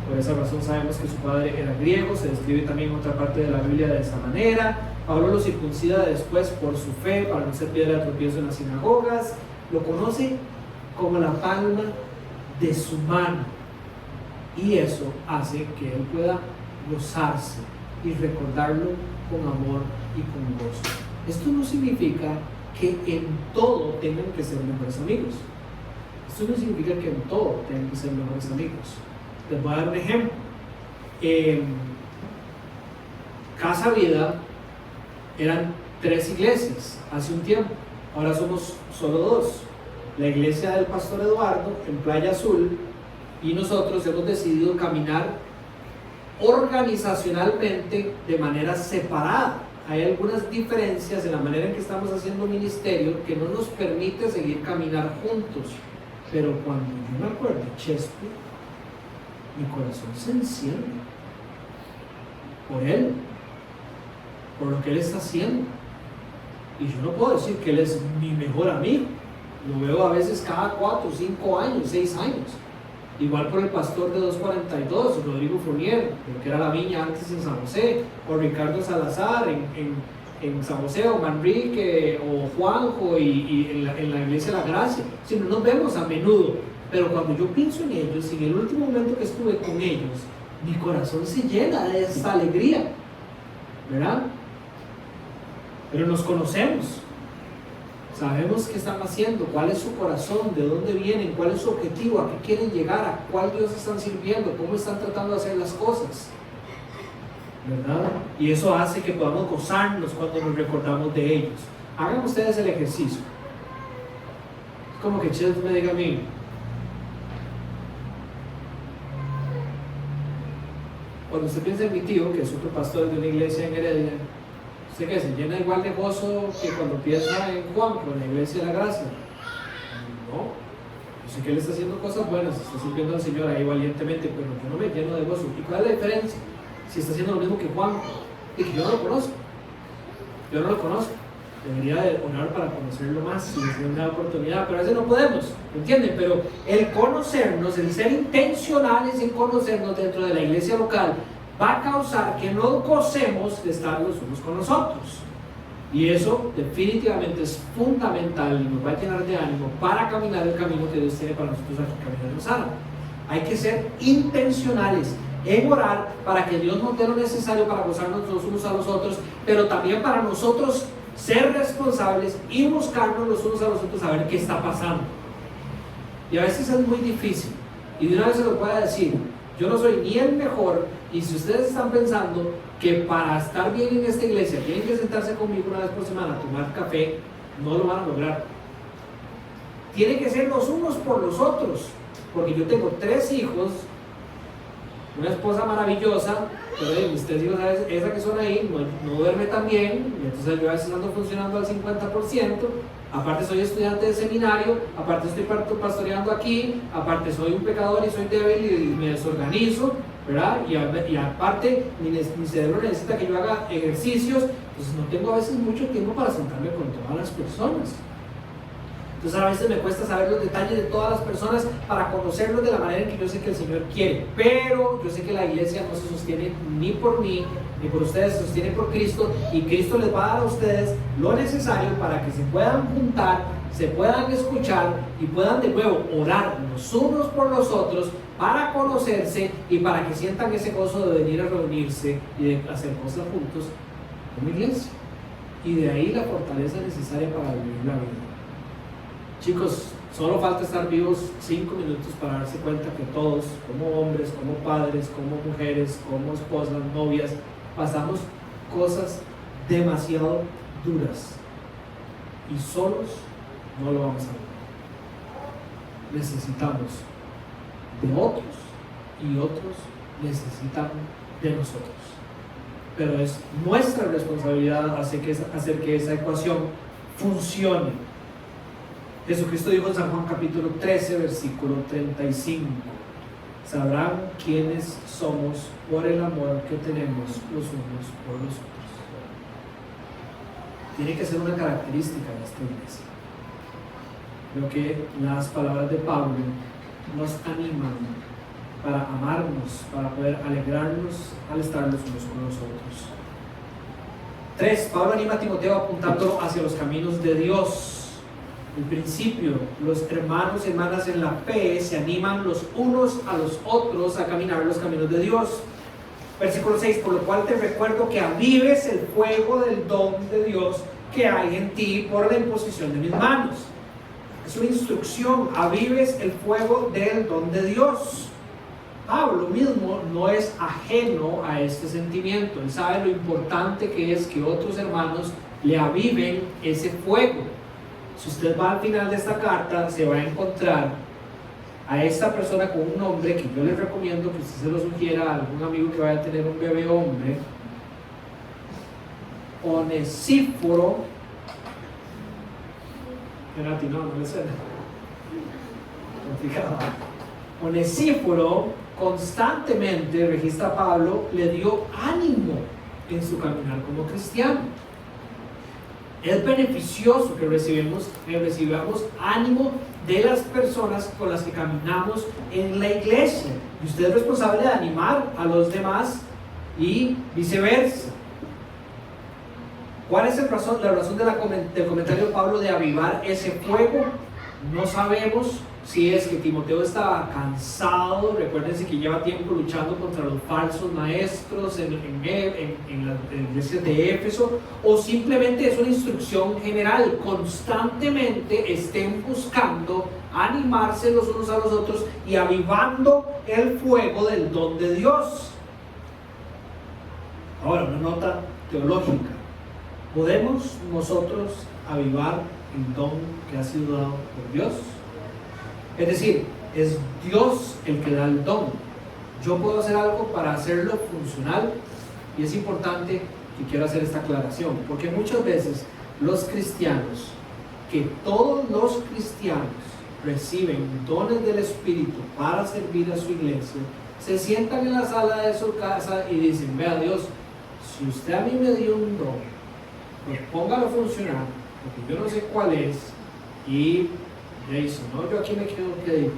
por esa razón sabemos que su padre era griego. Se describe también en otra parte de la Biblia de esa manera. Pablo lo circuncida después por su fe, para no ser piedra de tropiezo en las sinagogas. Lo conoce como la palma de su mano, y eso hace que él pueda gozarse y recordarlo con amor y con gozo. Esto no significa que en todo tengan que ser mejores amigos. Esto no significa que en todo tengan que ser mejores amigos. Les voy a dar un ejemplo. Casa Vida eran 3 iglesias hace un tiempo, ahora somos solo 2. La iglesia del pastor Eduardo en Playa Azul y nosotros hemos decidido caminar organizacionalmente de manera separada. Hay algunas diferencias en la manera en que estamos haciendo ministerio que no nos permite seguir caminar juntos, pero cuando yo me acuerdo de Chespo, mi corazón se enciende por él, por lo que él está haciendo. Y yo no puedo decir que él es mi mejor amigo. Lo veo a veces cada 4, 5 años, 6 años. Igual por el pastor de 242, Rodrigo Fournier, lo que era la viña antes en San José, o Ricardo Salazar en San José, o Manrique, o Juanjo y en la iglesia de la Gracia. Si no nos vemos a menudo, pero cuando yo pienso en ellos, en el último momento que estuve con ellos, mi corazón se llena de esta alegría, ¿verdad? Pero nos conocemos, sabemos qué están haciendo, cuál es su corazón, de dónde vienen, cuál es su objetivo, a qué quieren llegar, a cuál Dios están sirviendo, cómo están tratando de hacer las cosas, ¿verdad? Y eso hace que podamos gozarnos cuando nos recordamos de ellos. Hagan ustedes el ejercicio. Es como que Chelsea me diga a mí: cuando usted piensa en mi tío, que es otro pastor de una iglesia en Heredia, ¿usted qué? ¿Se llena igual de gozo que cuando piensa en Juanjo, en la iglesia de la Gracia? No. Yo sé que él está haciendo cosas buenas, está sirviendo al Señor ahí valientemente, pero yo no me lleno de gozo. ¿Y cuál es la diferencia? Si está haciendo lo mismo que Juanjo, y que yo no lo conozco. Yo no lo conozco. Debería de orar para conocerlo más, si les da una oportunidad, pero a veces no podemos, ¿entienden? Pero el conocernos, el ser intencionales en conocernos dentro de la iglesia local, va a causar que no gocemos de estar los unos con los otros. Y eso definitivamente es fundamental y nos va a llenar de ánimo para caminar el camino que Dios tiene para nosotros aquí caminando en Sara. Hay que ser intencionales en orar para que Dios nos dé lo necesario para gozarnos los unos a los otros, pero también para nosotros ser responsables y buscarnos los unos a los otros a ver qué está pasando. Y a veces es muy difícil, y de una vez se lo puedo decir: yo no soy ni el mejor, y si ustedes están pensando que para estar bien en esta iglesia tienen que sentarse conmigo una vez por semana a tomar café, no lo van a lograr. Tiene que ser los unos por los otros, porque yo tengo 3 hijos, una esposa maravillosa, pero mis 3 hijos, esa que son ahí, no duerme tan bien, y entonces yo a veces ando funcionando al 50%, aparte soy estudiante de seminario, aparte estoy pastoreando aquí, aparte soy un pecador y soy débil y me desorganizo, ¿verdad? Y aparte mi cerebro necesita que yo haga ejercicios, entonces no tengo a veces mucho tiempo para sentarme con todas las personas. Entonces a veces me cuesta saber los detalles de todas las personas para conocerlos de la manera en que yo sé que el Señor quiere, pero yo sé que la iglesia no se sostiene ni por mí ni por ustedes, se sostiene por Cristo, y Cristo les va a dar a ustedes lo necesario para que se puedan juntar, se puedan escuchar y puedan de nuevo orar los unos por los otros para conocerse y para que sientan ese gozo de venir a reunirse y de hacer cosas juntos como iglesia, y de ahí la fortaleza necesaria para vivir la vida. Chicos, solo falta estar vivos 5 minutos para darse cuenta que todos, como hombres, como padres, como mujeres, como esposas, novias, pasamos cosas demasiado duras y solos no lo vamos a lograr. Necesitamos de otros y otros necesitan de nosotros. Pero es nuestra responsabilidad hacer que esa ecuación funcione. Jesucristo dijo en San Juan capítulo 13, versículo 35: sabrán quiénes somos por el amor que tenemos los unos por los otros. Tiene que ser una característica de esta iglesia. Creo que las palabras de Pablo nos animan para amarnos, para poder alegrarnos al estar los unos con los otros. 3. Pablo anima a Timoteo apuntándolo hacia los caminos de Dios. En principio, los hermanos y hermanas en la fe se animan los unos a los otros a caminar los caminos de Dios. Versículo 6: por lo cual te recuerdo que avives el fuego del don de Dios que hay en ti por la imposición de mis manos. Es una instrucción: avives el fuego del don de Dios. Pablo mismo no es ajeno a este sentimiento. Él sabe lo importante que es que otros hermanos le aviven ese fuego. Si usted va al final de esta carta, se va a encontrar a esta persona con un nombre que yo les recomiendo que usted se lo sugiera a algún amigo que vaya a tener un bebé hombre: Onesíforo. No le suena. Complicado. Onesíforo constantemente, registra Pablo, le dio ánimo en su caminar como cristiano. Es beneficioso que recibamos ánimo de las personas con las que caminamos en la iglesia. Y usted es responsable de animar a los demás y viceversa. ¿Cuál es la razón del comentario de Pablo de avivar ese fuego? No sabemos si es que Timoteo estaba cansado. Recuérdense que lleva tiempo luchando contra los falsos maestros en las iglesias de Éfeso, o simplemente es una instrucción general. Constantemente estén buscando animarse los unos a los otros y avivando el fuego del don de Dios. Ahora, una nota teológica. ¿Podemos nosotros avivar el don que ha sido dado por Dios? Es decir, es Dios el que da el don. Yo puedo hacer algo para hacerlo funcional, y es importante que quiero hacer esta aclaración, porque muchas veces los cristianos, que todos los cristianos reciben dones del Espíritu para servir a su iglesia, se sientan en la sala de su casa y dicen: vea Dios, si usted a mí me dio un don, pues póngalo a funcionar, porque yo no sé cuál es, y si no, yo aquí me quedo quedito.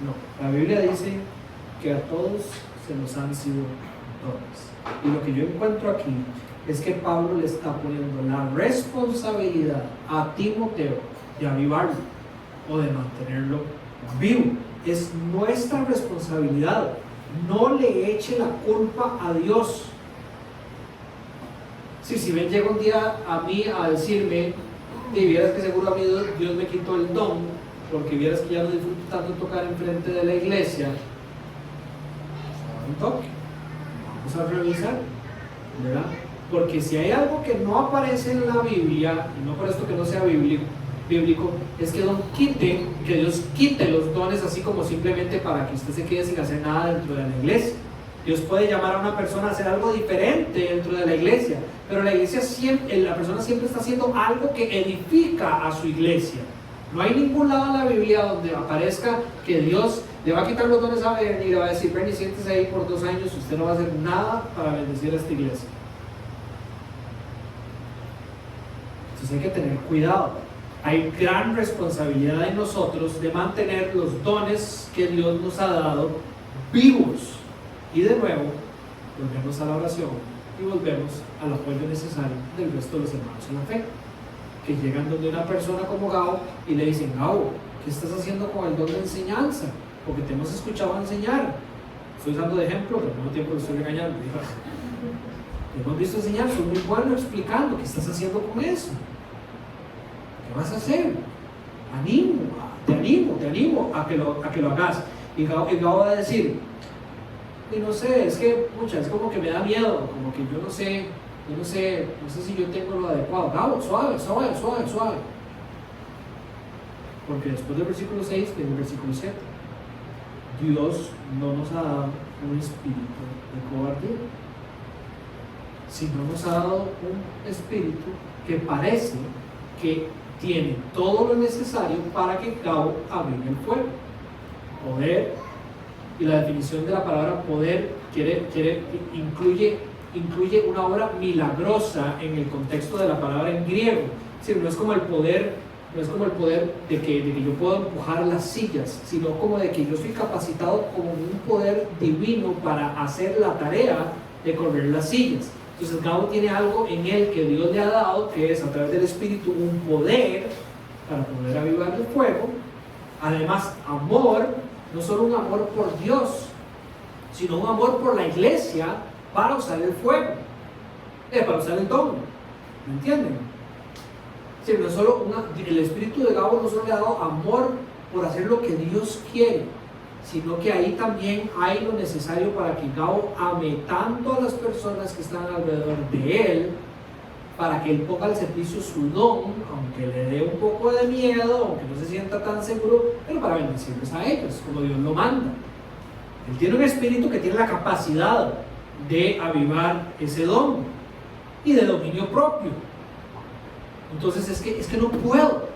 No, la Biblia dice que a todos se nos han sido dones. Y lo que yo encuentro aquí es que Pablo le está poniendo la responsabilidad a Timoteo de avivarlo o de mantenerlo vivo. Es nuestra responsabilidad. No le eche la culpa a Dios. Si ven, llega un día a mí a decirme: y vieras que seguro a mí Dios me quitó el don, porque vieras que ya no disfruto tanto tocar enfrente de la iglesia, un toque, vamos a revisar, ¿verdad? Porque si hay algo que no aparece en la Biblia, y no por esto que no sea bíblico, es que Dios quite los dones así como simplemente para que usted se quede sin hacer nada dentro de la iglesia. Dios puede llamar a una persona a hacer algo diferente dentro de la iglesia, pero la persona siempre está haciendo algo que edifica a su iglesia. No hay ningún lado en la Biblia donde aparezca que Dios le va a quitar los dones a Bernie y le va a decir: Bernie, siéntese ahí por 2 años, usted no va a hacer nada para bendecir a esta iglesia. Entonces hay que tener cuidado. Hay gran responsabilidad en nosotros de mantener los dones que Dios nos ha dado vivos. Y de nuevo, volvemos a la oración y volvemos al apoyo necesario del resto de los hermanos en la fe, que llegan donde una persona como Gabo y le dicen: Gabo, ¿qué estás haciendo con el don de enseñanza? Porque te hemos escuchado enseñar. Estoy usando de ejemplo, pero al mismo tiempo lo estoy regañando. Te hemos visto enseñar, soy muy bueno explicando. ¿Qué estás haciendo con eso? ¿Qué vas a hacer? Te animo a que lo hagas. Y Gabo va a decir: y no sé, es que es como que me da miedo, como que yo no sé si yo tengo lo adecuado. Gabo, suave. Porque después del versículo 6 viene el versículo 7. Dios no nos ha dado un espíritu de cobardía, sino nos ha dado un espíritu que parece que tiene todo lo necesario para que Gabo avive el fuego. Poder. Y la definición de la palabra poder incluye una obra milagrosa en el contexto de la palabra en griego. Es decir, no es como el poder de que yo puedo empujar las sillas, sino como de que yo soy capacitado como un poder divino para hacer la tarea de correr las sillas. Entonces Gabo tiene algo en él que Dios le ha dado, que es a través del Espíritu un poder para poder avivar el fuego. Además, amor. No solo un amor por Dios, sino un amor por la iglesia para usar el fuego, para usar el don. ¿Me entienden? Sí, no solo el espíritu de Gabo no solo le ha dado amor por hacer lo que Dios quiere, sino que ahí también hay lo necesario para que Gabo ame tanto a las personas que están alrededor de él, para que él ponga al servicio su don, aunque le dé un poco de miedo, aunque no se sienta tan seguro, pero para bendecirles a ellos, como Dios lo manda. Él tiene un espíritu que tiene la capacidad de avivar ese don y de dominio propio. Entonces es que no puedo.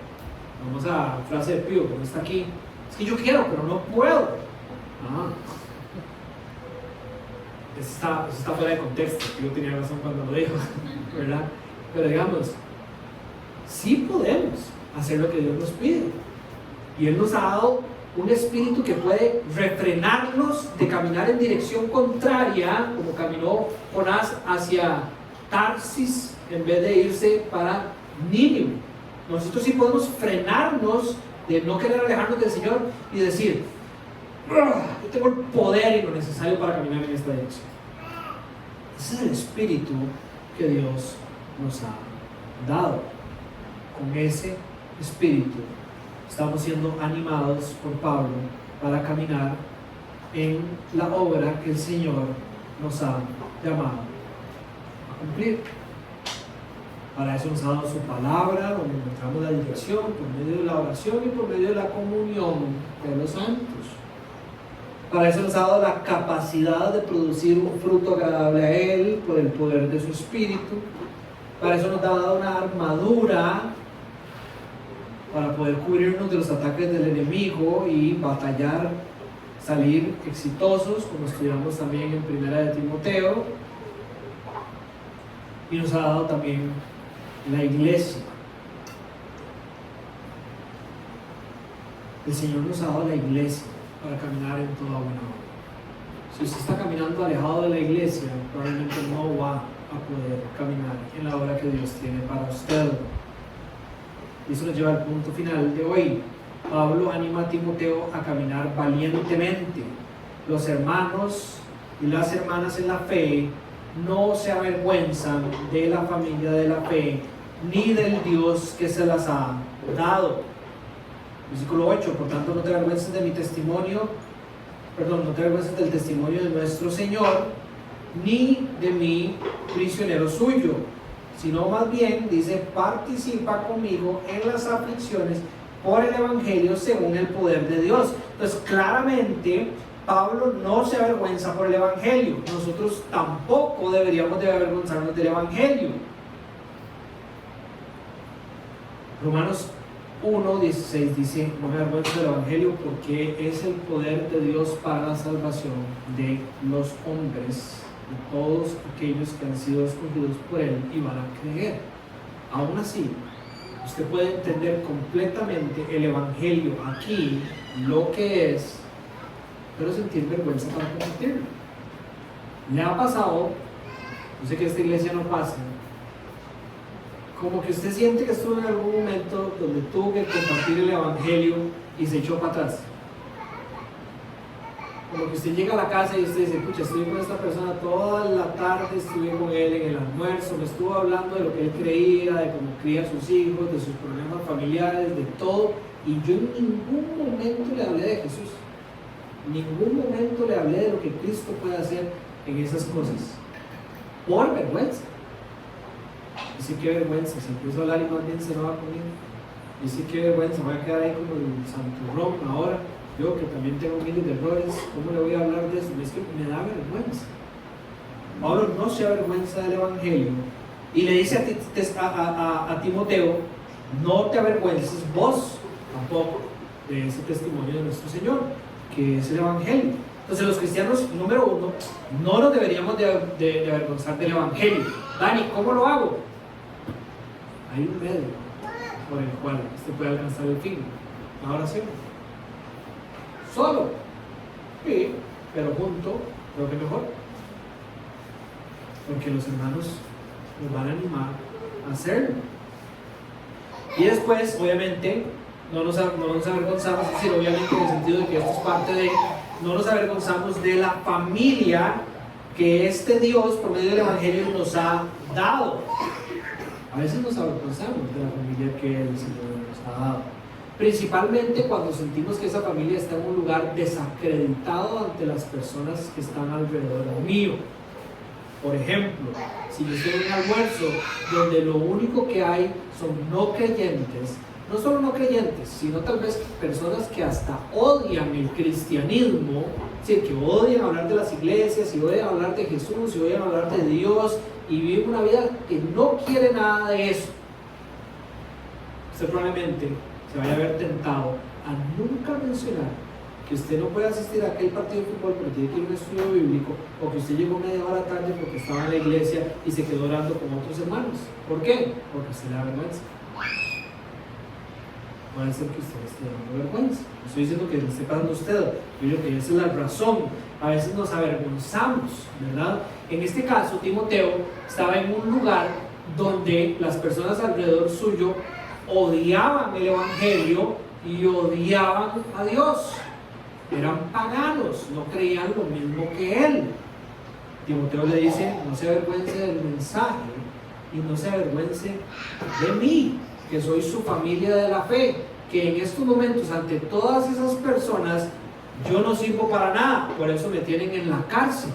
Vamos a la frase de Pío, que no está aquí. Es que yo quiero, pero no puedo. eso está fuera de contexto, yo tenía razón cuando lo dijo, ¿verdad? Pero digamos, sí podemos hacer lo que Dios nos pide. Y Él nos ha dado un espíritu que puede refrenarnos de caminar en dirección contraria, como caminó Jonás hacia Tarsis en vez de irse para Nínive. Nosotros sí podemos frenarnos de no querer alejarnos del Señor y decir: yo tengo el poder y lo necesario para caminar en esta dirección. Ese es el espíritu que Dios nos ha dado. Con ese espíritu estamos siendo animados por Pablo para caminar en la obra que el Señor nos ha llamado a cumplir. Para eso nos ha dado su palabra, donde encontramos la dirección por medio de la oración y por medio de la comunión de los santos. Para eso nos ha dado la capacidad de producir un fruto agradable a Él por el poder de su Espíritu. Para eso nos ha dado una armadura para poder cubrirnos de los ataques del enemigo y batallar, salir exitosos, como estudiamos también en Primera de Timoteo. Y nos ha dado también la iglesia. El Señor nos ha dado la iglesia para caminar en toda buena obra. Si usted está caminando alejado de la iglesia, probablemente no va a poder caminar en la obra que Dios tiene para usted. Y eso nos lleva al punto final de hoy. Pablo anima a Timoteo a caminar valientemente. Los hermanos y las hermanas en la fe no se avergüenzan de la familia de la fe, ni del Dios que se las ha dado. Versículo 8: por tanto, no te avergüences de mi testimonio, no te avergüences del testimonio de nuestro Señor, ni de mi prisionero suyo, sino más bien, dice, participa conmigo en las aflicciones por el Evangelio según el poder de Dios. Entonces, claramente, Pablo no se avergüenza por el Evangelio. Nosotros tampoco deberíamos de avergonzarnos del Evangelio. Romanos 1:16 dice: no me avergüenzo del Evangelio porque es el poder de Dios para la salvación de los hombres, de todos aquellos que han sido escogidos por Él y van a creer. Aún así, usted puede entender completamente el Evangelio aquí, lo que es, pero sentir vergüenza para compartirlo. Me ha pasado, yo sé que esta iglesia no pasa, como que usted siente que estuvo en algún momento donde tuvo que compartir el Evangelio y se echó para atrás. Como que usted llega a la casa y usted dice: pucha, estuve con esta persona toda la tarde, estuve con él en el almuerzo, me estuvo hablando de lo que él creía, de cómo cría a sus hijos, de sus problemas familiares, de todo, y yo en ningún momento le hablé de Jesús. En ningún momento le hablé de lo que Cristo puede hacer en esas cosas. Por vergüenza. Dice: qué vergüenza, si empiezo a hablar y más bien se enoja conmigo. Dice: qué vergüenza, voy a quedar ahí como el santurrón ahora. Yo que también tengo miles de errores, ¿cómo le voy a hablar de eso? Es que me da vergüenza. Pablo no se avergüenza del Evangelio y le dice a Timoteo: no te avergüences vos tampoco de ese testimonio de nuestro Señor, que es el Evangelio. Entonces, los cristianos, número uno, no nos deberíamos de avergonzar del Evangelio. Dani, ¿cómo lo hago? Hay un medio por el cual usted puede alcanzar el fin: la oración. Solo, sí, pero junto, creo que mejor, porque los hermanos nos van a animar a hacerlo. Y después, obviamente, no nos avergonzamos, es decir, obviamente en el sentido de que esto es parte de, no nos avergonzamos de la familia que este Dios, por medio del Evangelio, nos ha dado. A veces nos avergonzamos de la familia que el Señor nos ha dado, principalmente cuando sentimos que esa familia está en un lugar desacreditado ante las personas que están alrededor mío. Por ejemplo, si yo estoy en un almuerzo donde lo único que hay son no creyentes, no solo no creyentes, sino tal vez personas que hasta odian el cristianismo, ¿sí? Que odian hablar de las iglesias, y odian hablar de Jesús, y odian hablar de Dios, y viven una vida que no quiere nada de eso. Usted probablemente se vaya a ver tentado a nunca mencionar que usted no puede asistir a aquel partido de fútbol pero tiene que ir a un estudio bíblico, o que usted llegó media hora tarde porque estaba en la iglesia y se quedó orando con otros hermanos. ¿Por qué? Porque se le da vergüenza. Puede ser que usted esté dando vergüenza. No estoy diciendo que le esté pasando a usted, yo digo que esa es la razón. A veces nos avergonzamos, ¿verdad? En este caso, Timoteo estaba en un lugar donde las personas alrededor suyo odiaban el evangelio y odiaban a Dios. Eran paganos, no creían lo mismo que él. Timoteo le dice: no se avergüence del mensaje y no se avergüence de mí, que soy su familia de la fe, que en estos momentos ante todas esas personas yo no sirvo para nada, por eso me tienen en la cárcel.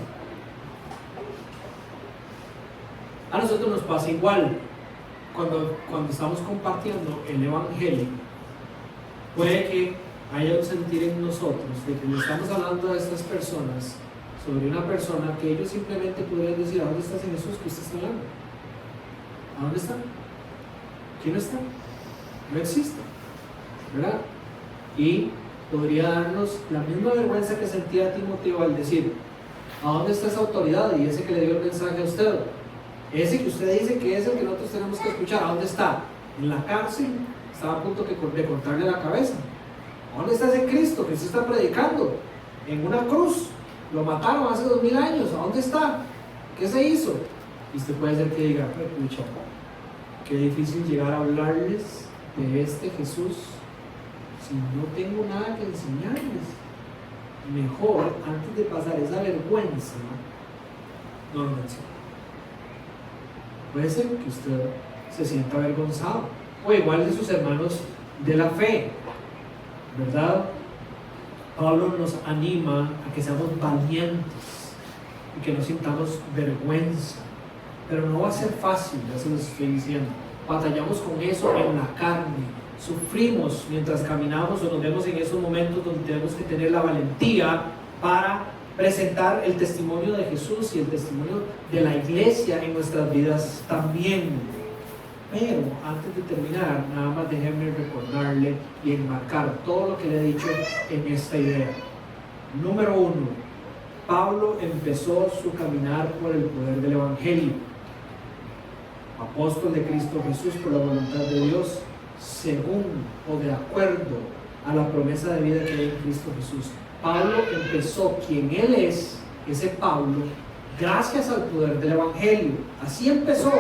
A nosotros nos pasa igual cuando estamos compartiendo el evangelio. Puede que haya un sentir en nosotros de que le estamos hablando a estas personas sobre una persona que ellos simplemente podrían decir: ¿a dónde está ese Jesús que usted está hablando? ¿A dónde está? ¿Quién está? No existe, ¿verdad? Y podría darnos la misma vergüenza que sentía Timoteo al decir: ¿a dónde está esa autoridad y ese que le dio el mensaje a usted? Ese que usted dice que es el que nosotros tenemos que escuchar, ¿a dónde está? ¿En la cárcel? Estaba a punto de cortarle la cabeza. ¿A dónde está ese Cristo que usted está predicando? En una cruz. Lo mataron hace 2000 años. ¿A dónde está? ¿Qué se hizo? Y usted puede ser que diga: pucha, qué difícil llegar a hablarles de este Jesús si no tengo nada que enseñarles. Mejor, antes de pasar esa vergüenza, no lo menciono. Puede ser que usted se sienta avergonzado, o igual de sus hermanos de la fe, ¿verdad? Pablo nos anima a que seamos valientes y que no sintamos vergüenza, pero no va a ser fácil, ya se lo estoy diciendo. Batallamos con eso en la carne, sufrimos mientras caminamos, o nos vemos en esos momentos donde tenemos que tener la valentía para presentar el testimonio de Jesús y el testimonio de la iglesia en nuestras vidas también. Pero antes de terminar, nada más déjenme recordarle y enmarcar todo lo que le he dicho en esta idea. Número 1, Pablo empezó su caminar por el poder del evangelio. Apóstol de Cristo Jesús por la voluntad de Dios, según o de acuerdo a la promesa de vida que hay en Cristo Jesús. Pablo empezó quien él es, ese Pablo, gracias al poder del evangelio. Así empezó.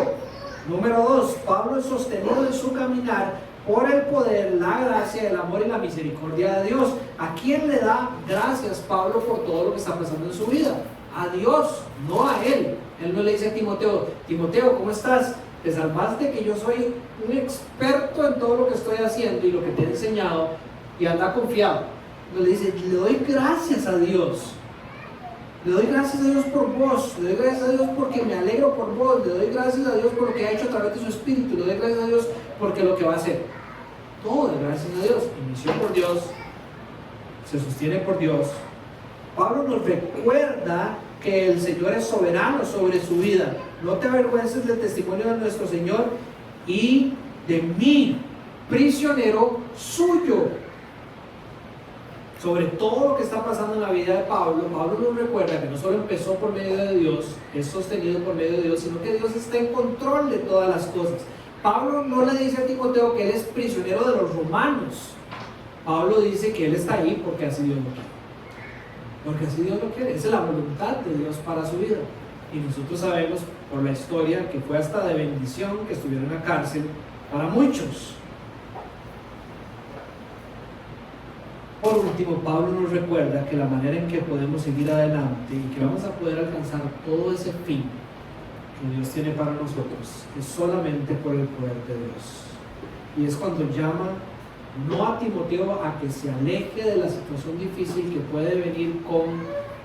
Número 2, Pablo es sostenido en su caminar por el poder, la gracia, el amor y la misericordia de Dios. ¿A quién le da gracias Pablo por todo lo que está pasando en su vida? A Dios, no a él. Él no le dice a Timoteo: Timoteo, ¿cómo estás? Te salvaste, que yo soy un experto en todo lo que estoy haciendo y lo que te he enseñado, y anda confiado. No, le dice: le doy gracias a Dios. Le doy gracias a Dios por vos, le doy gracias a Dios porque me alegro por vos, le doy gracias a Dios por lo que ha hecho a través de su espíritu, le doy gracias a Dios porque lo que va a hacer. Todo es gracias a Dios. Inició por Dios, se sostiene por Dios. Pablo nos recuerda que el Señor es soberano sobre su vida. No te avergüences del testimonio de nuestro Señor y de mí, prisionero suyo. Sobre todo lo que está pasando en la vida de Pablo, Pablo nos recuerda que no solo empezó por medio de Dios, es sostenido por medio de Dios, sino que Dios está en control de todas las cosas. Pablo no le dice a Timoteo que él es prisionero de los romanos. Pablo dice que él está ahí porque así Dios lo quiere. Porque así Dios lo quiere. Esa es la voluntad de Dios para su vida. Y nosotros sabemos por la historia que fue hasta de bendición que estuviera en la cárcel para muchos. Por último, Pablo nos recuerda que la manera en que podemos seguir adelante y que vamos a poder alcanzar todo ese fin que Dios tiene para nosotros es solamente por el poder de Dios. Y es cuando llama no a Timoteo a que se aleje de la situación difícil que puede venir con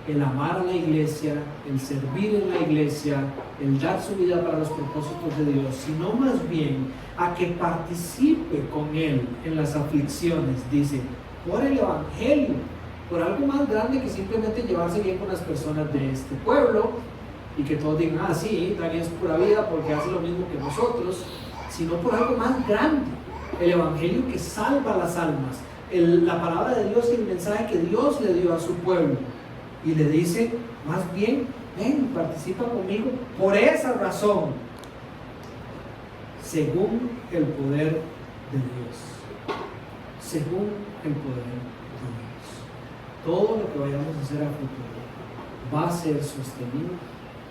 el amar a la iglesia, el servir en la iglesia, el dar su vida para los propósitos de Dios, sino más bien a que participe con él en las aflicciones, dice, por el evangelio, por algo más grande que simplemente llevarse bien con las personas de este pueblo y que todos digan: ah, sí, Dani es pura vida porque hace lo mismo que nosotros, sino por algo más grande, el evangelio que salva las almas, la palabra de Dios y el mensaje que Dios le dio a su pueblo. Y le dice, más bien, ven, participa conmigo por esa razón, según el poder de Dios. Según el poder de Dios. Todo lo que vayamos a hacer a futuro va a ser sostenido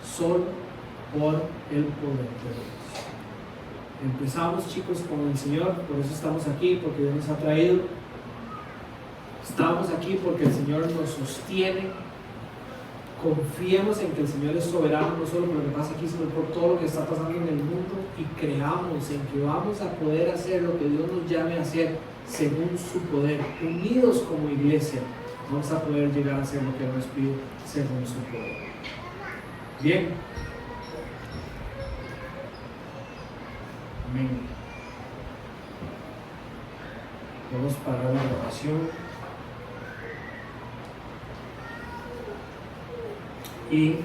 solo por el poder de Dios. Empezamos, chicos, con el Señor, por eso estamos aquí, porque Dios nos ha traído. Estamos aquí porque el Señor nos sostiene. Confiemos en que el Señor es soberano, no solo por lo que pasa aquí, sino por todo lo que está pasando en el mundo, y creamos en que vamos a poder hacer lo que Dios nos llame a hacer según su poder. Unidos como iglesia, vamos a poder llegar a hacer lo que Él nos pide según su poder. Bien. Amén. Vamos a parar la grabación. Y